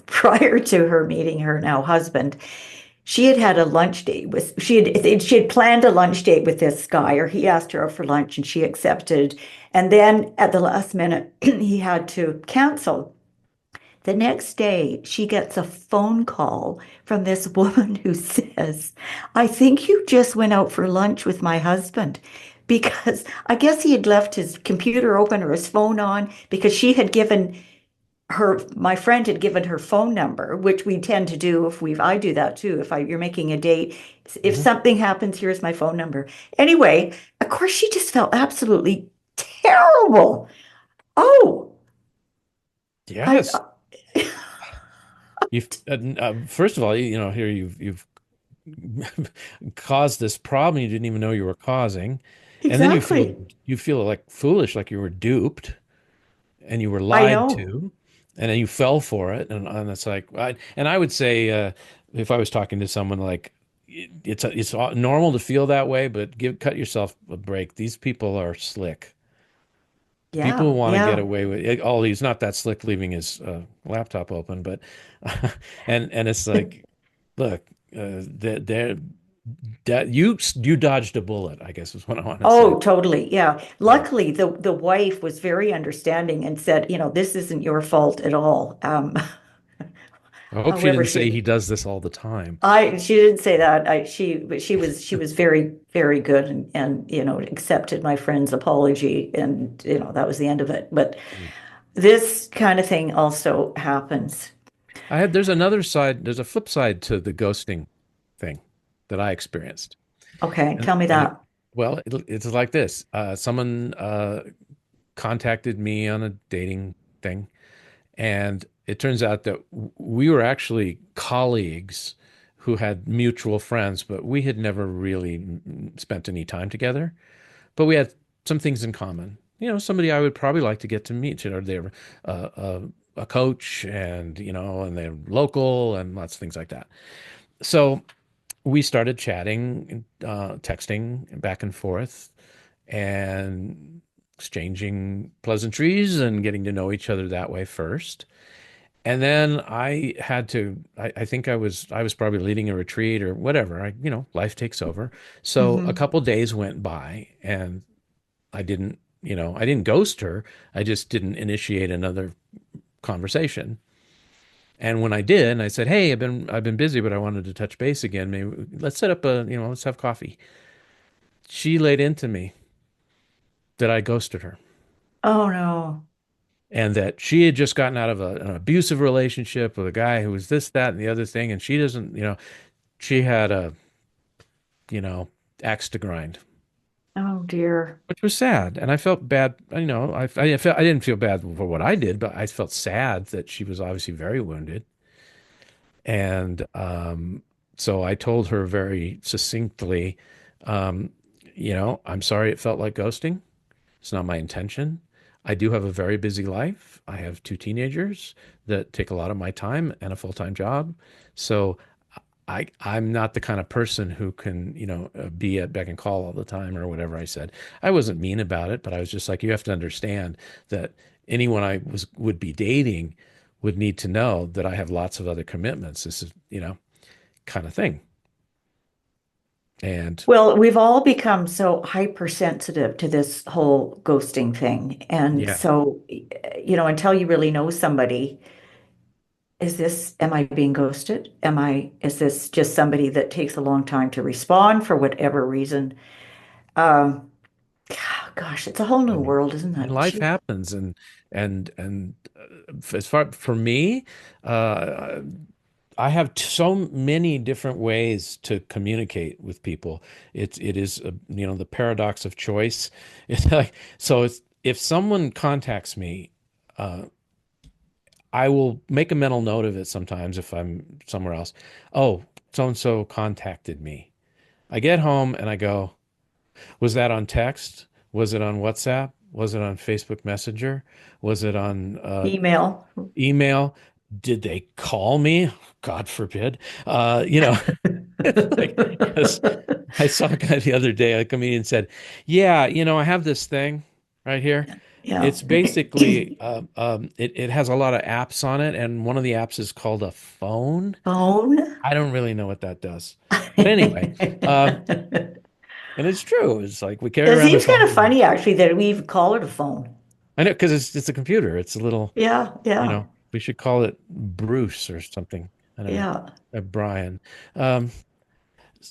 [SPEAKER 1] prior to her meeting her now husband, she had had a lunch date with she had planned a lunch date with this guy, or he asked her out for lunch and she accepted. And then at the last minute, he had to cancel. The next day, she gets a phone call from this woman who says, I think you just went out for lunch with my husband. Because I guess he had left his computer open or his phone on, because my friend had given her phone number, which we tend to do I do that too. If you're making a date, if
[SPEAKER 2] Mhm.
[SPEAKER 1] something happens, here's my phone number. Anyway, of course, she just felt absolutely terrible. Oh, I,
[SPEAKER 2] Yes. You've first of all, here you've caused this problem you didn't even know you were causing, and then
[SPEAKER 1] exactly.
[SPEAKER 2] you feel like foolish, like you were duped and you were
[SPEAKER 1] I
[SPEAKER 2] lied
[SPEAKER 1] know.
[SPEAKER 2] to, and then you fell for it, and it's like, and I would say, if I was talking to someone like, it's normal to feel that way, but cut yourself a break. These people are slick. People
[SPEAKER 1] Yeah,
[SPEAKER 2] want to get
[SPEAKER 1] yeah.
[SPEAKER 2] away with it. Oh, he's not that slick leaving his laptop open, but and it's like, look, that you dodged a bullet, I guess is what I want to say.
[SPEAKER 1] Oh, totally. Yeah.
[SPEAKER 2] Yeah.
[SPEAKER 1] Luckily, the wife was very understanding and said, this isn't your fault at all.
[SPEAKER 2] I hope she
[SPEAKER 1] However,
[SPEAKER 2] didn't say he does this all the time.
[SPEAKER 1] she didn't say that. But she was very, very good and accepted my friend's apology and that was the end of it. But
[SPEAKER 2] Mm.
[SPEAKER 1] this kind of thing also happens.
[SPEAKER 2] There's a flip side to the ghosting thing that I experienced.
[SPEAKER 1] Okay,
[SPEAKER 2] And
[SPEAKER 1] tell me
[SPEAKER 2] and it,
[SPEAKER 1] that.
[SPEAKER 2] well, it's like this. Someone contacted me on a dating thing, and it turns out that we were actually colleagues who had mutual friends, but we had never really spent any time together. But we had some things in common. Somebody I would probably like to get to meet. They're a coach, and and they're local, and lots of things like that. So we started chatting, texting back and forth, and exchanging pleasantries and getting to know each other that way first. And then I think I was probably leading a retreat or whatever. Life takes over. So a
[SPEAKER 1] Hmm.
[SPEAKER 2] couple days went by and I didn't ghost her. I just didn't initiate another conversation. And when I did, and I said, "Hey, I've been busy, but I wanted to touch base again. Maybe let's set up let's have coffee." She laid into me that I ghosted her
[SPEAKER 1] Oh no.
[SPEAKER 2] and that she had just gotten out of an abusive relationship with a guy who was this, that, and the other thing, and she doesn't, she had a, you know, axe to grind,
[SPEAKER 1] Oh dear.
[SPEAKER 2] which was sad. And I felt bad. I didn't feel bad for what I did, but I felt sad that she was obviously very wounded. And so I told her very succinctly, um, I'm sorry it felt like ghosting. It's not my intention. I do have a very busy life. I have two teenagers that take a lot of my time and a full-time job. So I'm not the kind of person who can, be at beck and call all the time or whatever I said. I wasn't mean about it, but I was just like, you have to understand that anyone would be dating would need to know that I have lots of other commitments. This is, kind of thing. And
[SPEAKER 1] Well, we've all become so hypersensitive to this whole ghosting thing. And
[SPEAKER 2] yeah,
[SPEAKER 1] so, until you really know somebody, am I being ghosted? Is this just somebody that takes a long time to respond for whatever reason? Um, Gosh, it's a whole new
[SPEAKER 2] and,
[SPEAKER 1] world, isn't
[SPEAKER 2] and
[SPEAKER 1] it?
[SPEAKER 2] life
[SPEAKER 1] Gee.
[SPEAKER 2] happens. And as far for me, uh, I have so many different ways to communicate with people. It is the paradox of choice. It's like so it's if someone contacts me, uh, I will make a mental note of it sometimes if I'm somewhere else. Oh, so and so contacted me. I get home and I go, was that on text? Was it on WhatsApp? Was it on Facebook Messenger? Was it on
[SPEAKER 1] Email.
[SPEAKER 2] email? Did they call me? God forbid. You know, it's like, because I saw a guy the other day, a comedian said, "Yeah, I have this thing right here.
[SPEAKER 1] Yeah.
[SPEAKER 2] It's basically, it has a lot of apps on it, and one of the apps is called a phone.
[SPEAKER 1] Phone.
[SPEAKER 2] I don't really know what that does. But anyway, uh, and it's true. It's like we carry
[SPEAKER 1] It
[SPEAKER 2] around a
[SPEAKER 1] seems kind of
[SPEAKER 2] phone.
[SPEAKER 1] funny, actually, that we even call it a phone.
[SPEAKER 2] I know because it's a computer. It's a little,
[SPEAKER 1] Yeah, yeah,
[SPEAKER 2] we should call it Bruce or something. I don't know,
[SPEAKER 1] yeah.
[SPEAKER 2] Brian. Um,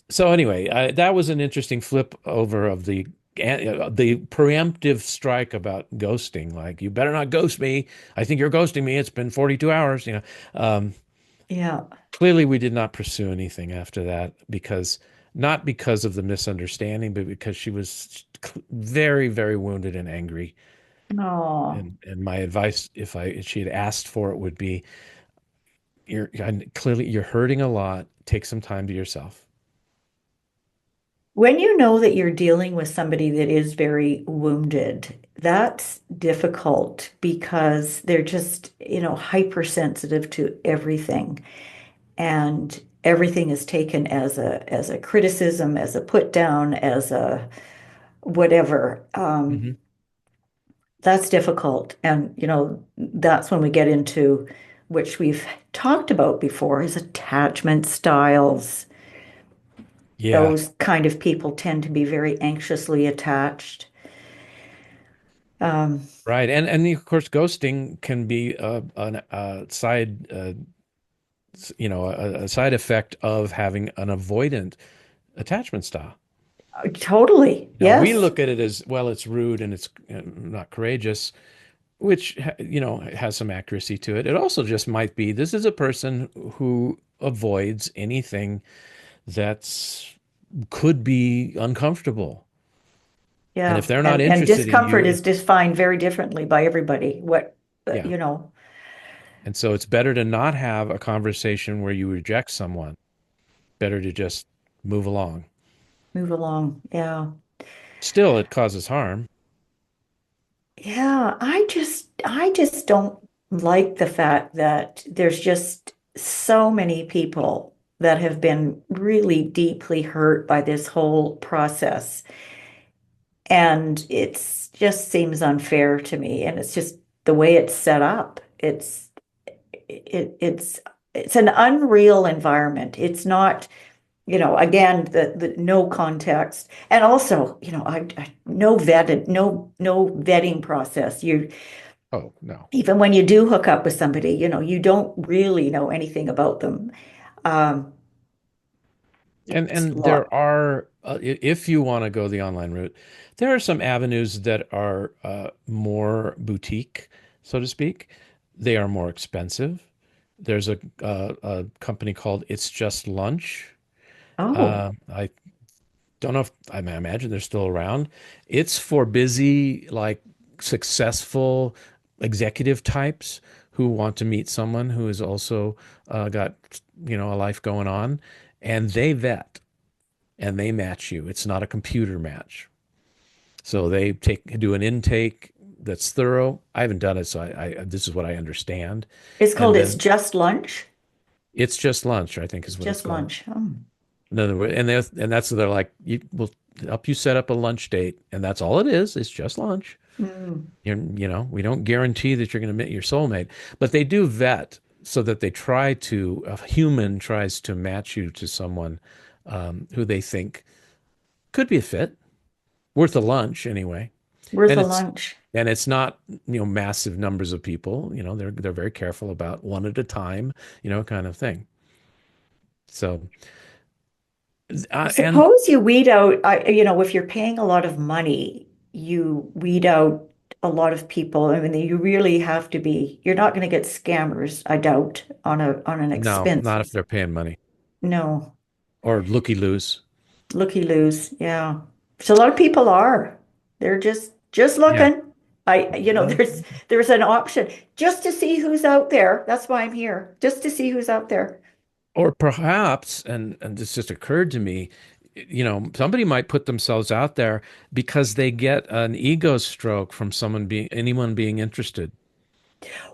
[SPEAKER 2] so anyway, that was an interesting flip over of the preemptive strike about ghosting. Like, you better not ghost me. I think you're ghosting me. It's been 42 hours.
[SPEAKER 1] Yeah.
[SPEAKER 2] Clearly we did not pursue anything after that because not because of the misunderstanding, but because she was very, very wounded and angry.
[SPEAKER 1] Oh.
[SPEAKER 2] And my advice, if she had asked for it, would be, clearly you're hurting a lot. Take some time to yourself.
[SPEAKER 1] When you know that you're dealing with somebody that is very wounded, that's difficult because they're just, hypersensitive to everything. And everything is taken as a criticism, as a put down, as a whatever.
[SPEAKER 2] Hmm.
[SPEAKER 1] That's difficult. And, that's when we get into, which we've talked about before, is attachment styles.
[SPEAKER 2] Yeah.
[SPEAKER 1] Those kind of people tend to be very anxiously attached. Um,
[SPEAKER 2] Right. And of course, ghosting can be a side, a side effect of having an avoidant attachment style.
[SPEAKER 1] totally.
[SPEAKER 2] Now we
[SPEAKER 1] Yes.
[SPEAKER 2] look at it as, well, it's rude and it's not courageous, which has some accuracy to it. It also just might be this is a person who avoids anything that's could be uncomfortable. And if
[SPEAKER 1] Yeah.
[SPEAKER 2] they're not
[SPEAKER 1] And
[SPEAKER 2] interested in
[SPEAKER 1] discomfort
[SPEAKER 2] you,
[SPEAKER 1] is defined very differently by everybody.
[SPEAKER 2] yeah.
[SPEAKER 1] You know,
[SPEAKER 2] And so it's better to not have a conversation where you reject someone. Better to just move along.
[SPEAKER 1] move along. Yeah.
[SPEAKER 2] Still, it causes harm.
[SPEAKER 1] Yeah, I just don't like the fact that there's just so many people that have been really deeply hurt by this whole process. And it's just seems unfair to me. And it's just the way it's set up. It's an unreal environment. It's not, again, the no context. And also, no vetting process.
[SPEAKER 2] Oh, no.
[SPEAKER 1] Even when you do hook up with somebody, you don't really know anything about them. Um, it's a
[SPEAKER 2] And
[SPEAKER 1] lot.
[SPEAKER 2] there are, if you want to go the online route, there are some avenues that are more boutique, so to speak. They are more expensive. There's a company called It's Just Lunch.
[SPEAKER 1] Oh,
[SPEAKER 2] I don't know if I mean, I imagine they're still around. It's for busy, like successful executive types who want to meet someone who has also got, a life going on, and they vet and they match you. It's not a computer match. So they do an intake that's thorough. I haven't done it, so I this is what I understand.
[SPEAKER 1] it's called
[SPEAKER 2] And
[SPEAKER 1] It's
[SPEAKER 2] then
[SPEAKER 1] Just Lunch.
[SPEAKER 2] It's Just Lunch, I think is what it's
[SPEAKER 1] Just
[SPEAKER 2] called.
[SPEAKER 1] Lunch. Oh.
[SPEAKER 2] In other words, and that's they're like, you will help you set up a lunch date, and that's all it is. It's just lunch.
[SPEAKER 1] Mm.
[SPEAKER 2] We don't guarantee that you're going to meet your soulmate, but they do vet so that a human tries to match you to someone who they think could be a fit, worth a lunch anyway.
[SPEAKER 1] Worth
[SPEAKER 2] And
[SPEAKER 1] a
[SPEAKER 2] it's
[SPEAKER 1] lunch.
[SPEAKER 2] and it's not, massive numbers of people. They're very careful about one at a time, kind of thing. So,
[SPEAKER 1] I
[SPEAKER 2] and
[SPEAKER 1] suppose you weed out, if you're paying a lot of money, you weed out a lot of people. I mean, you really have to be, you're not going to get scammers, I doubt, on an
[SPEAKER 2] no,
[SPEAKER 1] expense.
[SPEAKER 2] not if they're paying money
[SPEAKER 1] No,
[SPEAKER 2] or looky-loos.
[SPEAKER 1] looky-loos. Yeah. So a lot of people are. They're just
[SPEAKER 2] Yeah.
[SPEAKER 1] looking. There's an option just to see who's out there. That's why I'm here, just to see who's out there.
[SPEAKER 2] Or perhaps, and this just occurred to me, somebody might put themselves out there because they get an ego stroke from anyone being interested.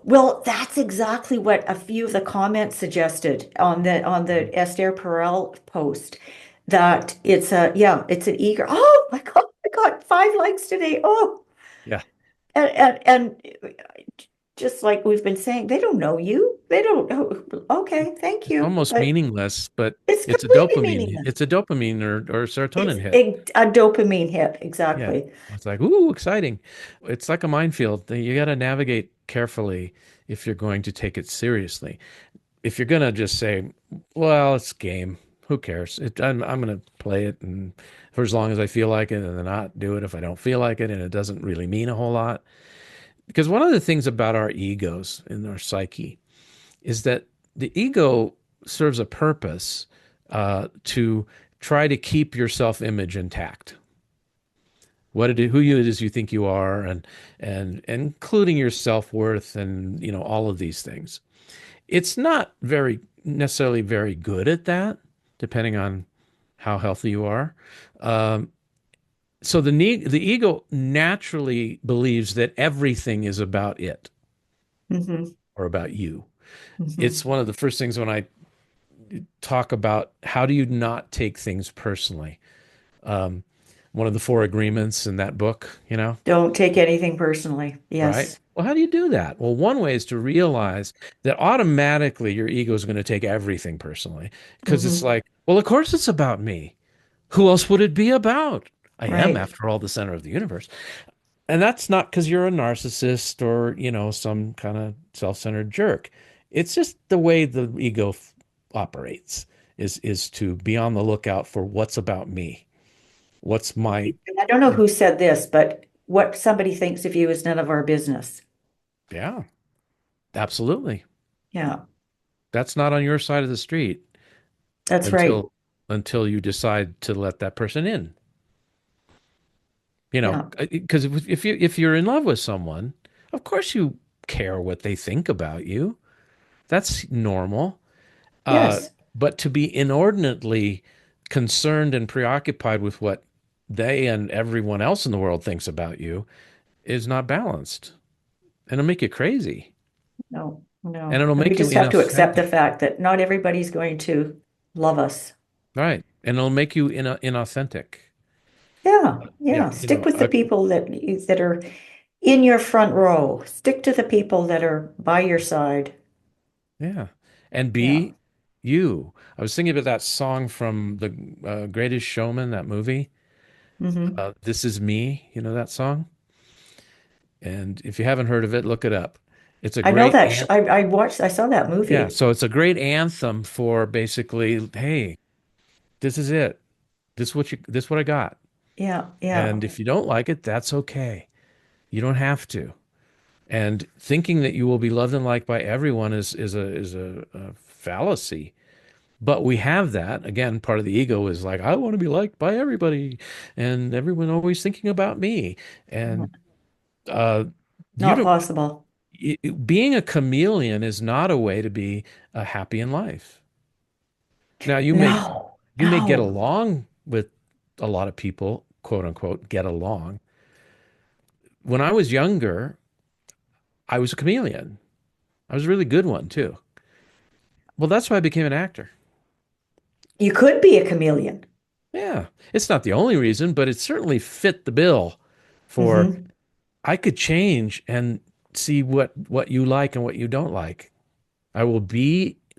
[SPEAKER 1] Well, that's exactly what a few of the comments suggested on the Esther Perel post, that it's an eager. Oh my God, I got 5 likes today. Oh,
[SPEAKER 2] Yeah.
[SPEAKER 1] and just like we've been saying, they don't know you. They don't know. Okay, thank
[SPEAKER 2] It's
[SPEAKER 1] you,
[SPEAKER 2] almost
[SPEAKER 1] but
[SPEAKER 2] meaningless, but
[SPEAKER 1] it's
[SPEAKER 2] it's a
[SPEAKER 1] completely
[SPEAKER 2] dopamine.
[SPEAKER 1] meaningless.
[SPEAKER 2] It's a dopamine or
[SPEAKER 1] It's
[SPEAKER 2] serotonin hit.
[SPEAKER 1] a dopamine hit,
[SPEAKER 2] Yeah.
[SPEAKER 1] exactly.
[SPEAKER 2] It's like, ooh, exciting. It's like a minefield. You got to navigate carefully if you're going to take it seriously. If you're going to just say, well, it's a game, who cares? I'm going to play it and for as long as I feel like it, and then not do it if I don't feel like it and it doesn't really mean a whole lot. Because one of the things about our egos in our psyche is that the ego serves a purpose to try to keep your self-image intact. Who it is you think you are, and including your self-worth, and all of these things. It's not very necessarily very good at that, depending on how healthy you are. Um, so the ego naturally believes that everything is about it
[SPEAKER 1] Hmm.
[SPEAKER 2] or about you. It's
[SPEAKER 1] Hmm.
[SPEAKER 2] one of the first things when I talk about how do you not take things personally. one of the four agreements in that book, you know,
[SPEAKER 1] Don't take anything personally.
[SPEAKER 2] right?
[SPEAKER 1] Yes.
[SPEAKER 2] Well, how do you do that? Well, one way is to realize that automatically your ego is going to take everything personally because it's
[SPEAKER 1] Hmm.
[SPEAKER 2] like, well, of course it's about me. Who else would it be about? I am,
[SPEAKER 1] Right.
[SPEAKER 2] after all, the center of the universe. And that's not because you're a narcissist or, some kind of self-centered jerk. It's just the way the ego operates is to be on the lookout for what's about me. What's my,
[SPEAKER 1] And I don't know who said this, but what somebody thinks of you is none of our business.
[SPEAKER 2] yeah, absolutely.
[SPEAKER 1] Yeah,
[SPEAKER 2] That's not on your side of the street
[SPEAKER 1] that's right.
[SPEAKER 2] until you decide to let that person in.
[SPEAKER 1] Yeah.
[SPEAKER 2] Because if you're in love with someone, of course you care what they think about you. That's normal. Uh,
[SPEAKER 1] Yes.
[SPEAKER 2] but to be inordinately concerned and preoccupied with what they and everyone else in the world thinks about you is not balanced. And it'll make you crazy.
[SPEAKER 1] No,
[SPEAKER 2] And
[SPEAKER 1] no.
[SPEAKER 2] it'll
[SPEAKER 1] And we
[SPEAKER 2] make you
[SPEAKER 1] just have to accept the
[SPEAKER 2] inauthentic.
[SPEAKER 1] fact that not everybody's going to love us.
[SPEAKER 2] Right. And it'll make you inauthentic.
[SPEAKER 1] Yeah,
[SPEAKER 2] Yeah.
[SPEAKER 1] yeah. Stick with the people that are in your front row. Stick to the people that are by your side.
[SPEAKER 2] Yeah. And
[SPEAKER 1] Yeah.
[SPEAKER 2] be you. I was thinking about that song from the Greatest Showman, that movie.
[SPEAKER 1] Hmm.
[SPEAKER 2] This Is Me. You know that song? And if you haven't heard of it, look it up. It's a
[SPEAKER 1] I know
[SPEAKER 2] great
[SPEAKER 1] that.
[SPEAKER 2] anthem.
[SPEAKER 1] I saw that
[SPEAKER 2] Yeah,
[SPEAKER 1] movie.
[SPEAKER 2] so it's a great anthem for basically, hey, this is it. This is what I got.
[SPEAKER 1] Yeah, yeah.
[SPEAKER 2] And if you don't like it, that's okay. You don't have to. And thinking that you will be loved and liked by everyone is a fallacy. But we have that. Again, part of the ego is like, I want to be liked by everybody, and everyone always thinking about me. And uh, you
[SPEAKER 1] Not
[SPEAKER 2] don't.
[SPEAKER 1] possible.
[SPEAKER 2] Being a chameleon is not a way to be happy in life. Now,
[SPEAKER 1] No,
[SPEAKER 2] you may get
[SPEAKER 1] no.
[SPEAKER 2] along with a lot of people, quote unquote, get along. When I was younger, I was a chameleon. I was a really good one too. Well, that's why I became an actor.
[SPEAKER 1] You could be a chameleon.
[SPEAKER 2] Yeah, it's not the only reason, but it certainly fit the bill for
[SPEAKER 1] Hmm.
[SPEAKER 2] I could change and see what you like and what you don't like. I will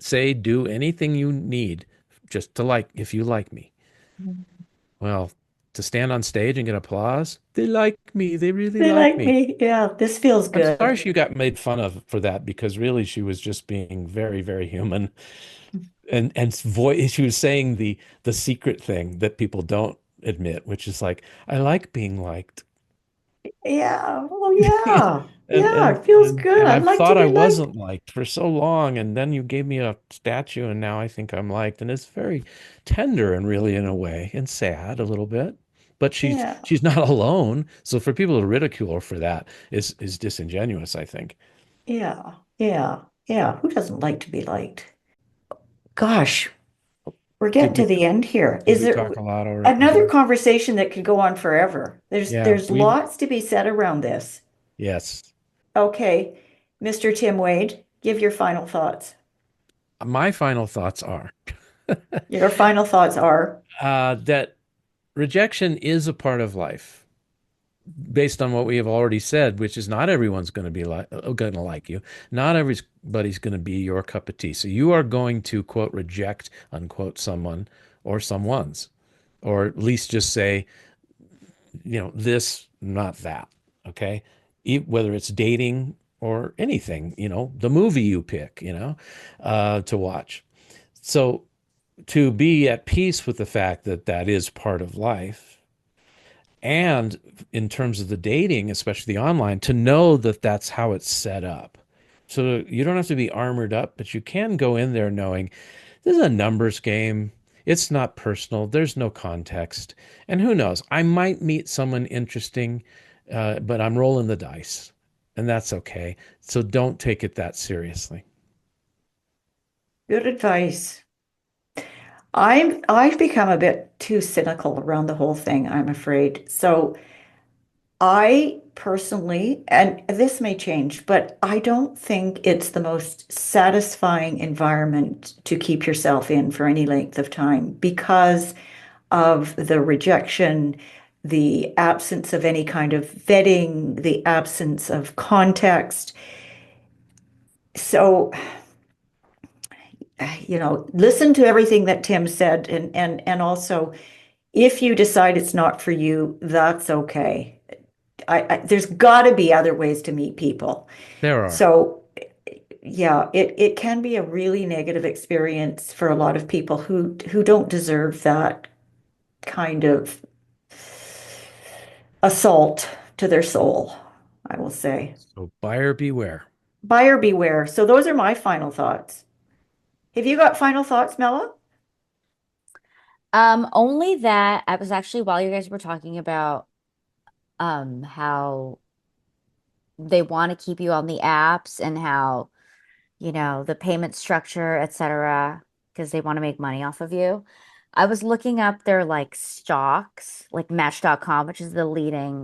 [SPEAKER 2] say, do anything you need just to like if you like me. Well, to stand on stage and get applause, they like me. They really
[SPEAKER 1] They
[SPEAKER 2] like
[SPEAKER 1] like
[SPEAKER 2] me.
[SPEAKER 1] me. Yeah, this feels
[SPEAKER 2] I'm sorry
[SPEAKER 1] good.
[SPEAKER 2] she got made fun of for that because really she was just being very, very human. And she was saying the secret thing that people don't admit, which is like, I like being liked.
[SPEAKER 1] Yeah. Oh, yeah.
[SPEAKER 2] And
[SPEAKER 1] Yeah,
[SPEAKER 2] and
[SPEAKER 1] it feels
[SPEAKER 2] and
[SPEAKER 1] good.
[SPEAKER 2] and
[SPEAKER 1] I'd
[SPEAKER 2] I've
[SPEAKER 1] like to
[SPEAKER 2] thought I
[SPEAKER 1] be liked.
[SPEAKER 2] wasn't liked for so long, and then you gave me a statue, and now I think I'm liked, and it's very tender and really in a way, and sad a little bit. But
[SPEAKER 1] Yeah.
[SPEAKER 2] she's not alone. So for people to ridicule her for that is disingenuous, I think.
[SPEAKER 1] Yeah. Yeah. Yeah. Who doesn't like to be liked? Gosh, we're getting
[SPEAKER 2] Did
[SPEAKER 1] to
[SPEAKER 2] we
[SPEAKER 1] the end here.
[SPEAKER 2] did
[SPEAKER 1] Is
[SPEAKER 2] we
[SPEAKER 1] there
[SPEAKER 2] talk a lot
[SPEAKER 1] another
[SPEAKER 2] already?
[SPEAKER 1] conversation that could go on forever?
[SPEAKER 2] Yeah,
[SPEAKER 1] There's
[SPEAKER 2] we
[SPEAKER 1] lots to be said around this.
[SPEAKER 2] yes.
[SPEAKER 1] Okay, Mr. Tim Wade, give your final thoughts.
[SPEAKER 2] My final thoughts are
[SPEAKER 1] Your final thoughts are,
[SPEAKER 2] that rejection is a part of life, based on what we have already said, which is not everyone's going to like you. Not everybody's going to be your cup of tea. So you are going to quote reject unquote someone or someone's, or at least just say, this, not that. Okay, whether it's dating or anything, the movie you pick, to watch. So to be at peace with the fact that that is part of life, and in terms of the dating, especially the online, to know that that's how it's set up. So you don't have to be armored up, but you can go in there knowing this is a numbers game. It's not personal. There's no context. And who knows? I might meet someone interesting, but I'm rolling the dice, and that's okay. So don't take it that seriously.
[SPEAKER 1] good advice. I've become a bit too cynical around the whole thing, I'm afraid. So I personally, and this may change, but I don't think it's the most satisfying environment to keep yourself in for any length of time because of the rejection. the absence of any kind of vetting, the absence of context. So, listen to everything that Tim said, and also, if you decide it's not for you, that's okay. There's got to be other ways to meet people.
[SPEAKER 2] There are.
[SPEAKER 1] So, yeah, it can be a really negative experience for a lot of people who don't deserve that kind of assault to their soul, I will say.
[SPEAKER 2] So buyer beware.
[SPEAKER 1] Buyer beware. So those are my final thoughts. Have you got final thoughts, Mela?
[SPEAKER 3] Only that I was actually while you guys were talking about how they want to keep you on the apps and how, the payment structure, etc., because they want to make money off of you. I was looking up their like stocks, like Match.com, which is
[SPEAKER 1] Oh,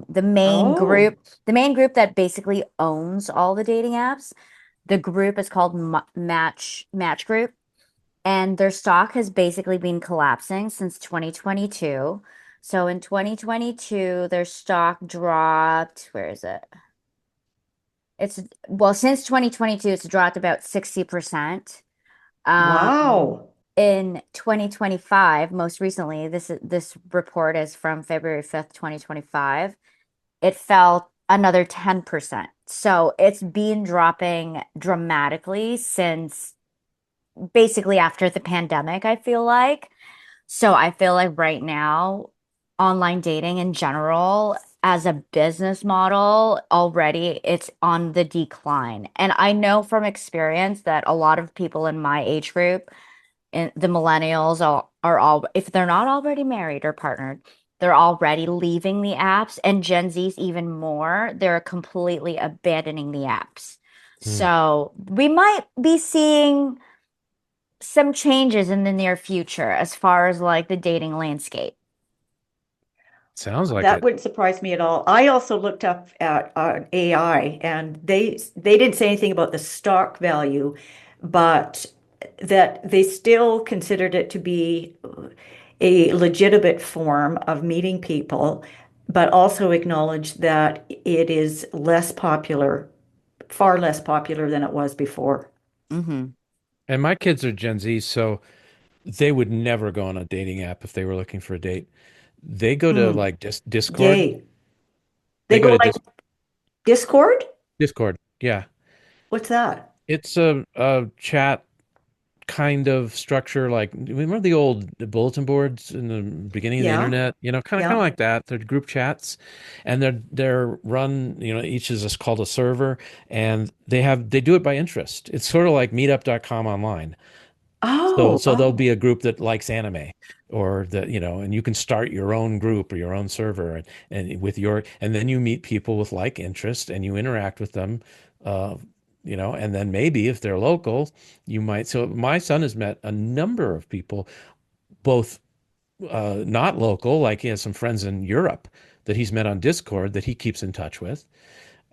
[SPEAKER 3] the main group that basically owns all the dating apps. The group is called Match Group, and their stock has basically been collapsing since 2022. So in 2022, their stock dropped, where is it? It's well, since 2022, it's dropped about 60%.
[SPEAKER 1] wow.
[SPEAKER 3] In 2025, most recently, this report is from February 5th, 2025. It fell another 10%. So it's been dropping dramatically since basically after the pandemic, I feel like. So I feel like right now, online dating in general, as a business model, already it's on the decline. And I know from experience that a lot of people in my age group, and the millennials are all, if they're not already married or partnered, they're already leaving the apps. And Gen Z's even more, they're completely abandoning the apps.
[SPEAKER 2] Hmm.
[SPEAKER 3] So we might be seeing some changes in the near future as far as like the dating landscape.
[SPEAKER 2] Sounds like
[SPEAKER 1] That
[SPEAKER 2] it.
[SPEAKER 1] wouldn't surprise me at all. I also looked up at AI, and they didn't say anything about the stock value, but that they still considered it to be a legitimate form of meeting people, but also acknowledged that it is less popular, far less popular than it was before.
[SPEAKER 3] Mm-hmm.
[SPEAKER 2] And my kids are Gen Z, so they would never go on a dating app if they were looking for a date. They go to
[SPEAKER 1] Hmm.
[SPEAKER 2] like Discord.
[SPEAKER 1] Yay.
[SPEAKER 2] They
[SPEAKER 1] They
[SPEAKER 2] go
[SPEAKER 1] go
[SPEAKER 2] to
[SPEAKER 1] like Discord?
[SPEAKER 2] Discord. Yeah.
[SPEAKER 1] What's that?
[SPEAKER 2] It's a chat kind of structure, like remember the old bulletin boards in the beginning of the
[SPEAKER 1] Yeah,
[SPEAKER 2] internet, kind of
[SPEAKER 1] yeah.
[SPEAKER 2] like that. They're group chats, and they're run, each is just called a server, and they do it by interest. It's sort of like meetup.com online. So there'll
[SPEAKER 1] Oh.
[SPEAKER 2] be a group that likes anime, or that, and you can start your own group or your own server, and with and then you meet people with like interest and you interact with them, uh, and then maybe if they're local, you might. So my son has met a number of people, both not local, like he has some friends in Europe that he's met on Discord that he keeps in touch with.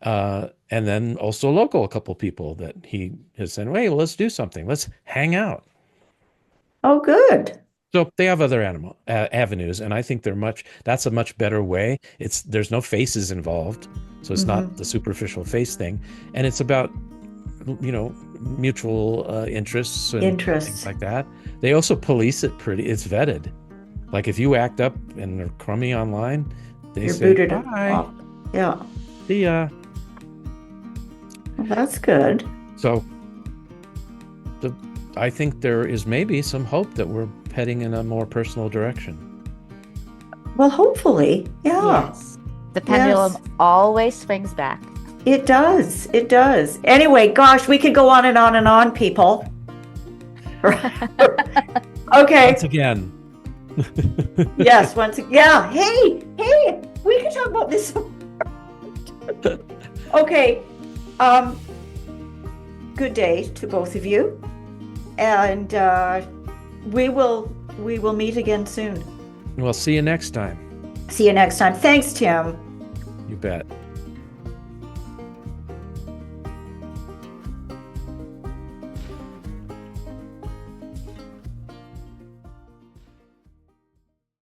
[SPEAKER 2] And then also local, a couple people that he has said, hey, well, let's do something. Let's hang out.
[SPEAKER 1] Oh, good.
[SPEAKER 2] So they have other avenues, and I think that's a much better way. There's no faces involved, so it's not
[SPEAKER 1] Hmm.
[SPEAKER 2] the superficial face thing, and it's about, you know, mutual interests and things
[SPEAKER 1] Interests.
[SPEAKER 2] like that. They also police it it's vetted. Like if you act up and are crummy online, they
[SPEAKER 1] You're
[SPEAKER 2] say
[SPEAKER 1] booted
[SPEAKER 2] bye,
[SPEAKER 1] off. Yeah.
[SPEAKER 2] see ya.
[SPEAKER 1] Well, that's good.
[SPEAKER 2] So the I think there is maybe some hope that we're heading in a more personal direction.
[SPEAKER 1] Well, hopefully. Yeah.
[SPEAKER 3] Yes. The pendulum
[SPEAKER 1] Yes.
[SPEAKER 3] always swings back.
[SPEAKER 1] It does. It does. Anyway, gosh, we could go on and on and on, people.
[SPEAKER 2] Once
[SPEAKER 1] Okay.
[SPEAKER 2] again.
[SPEAKER 1] Yes. Yeah. Hey, hey, we could talk about this. Okay. Um, good day to both of you. And we will meet again soon.
[SPEAKER 2] We'll see you next time.
[SPEAKER 1] See you next time. Thanks, Tim.
[SPEAKER 2] You bet.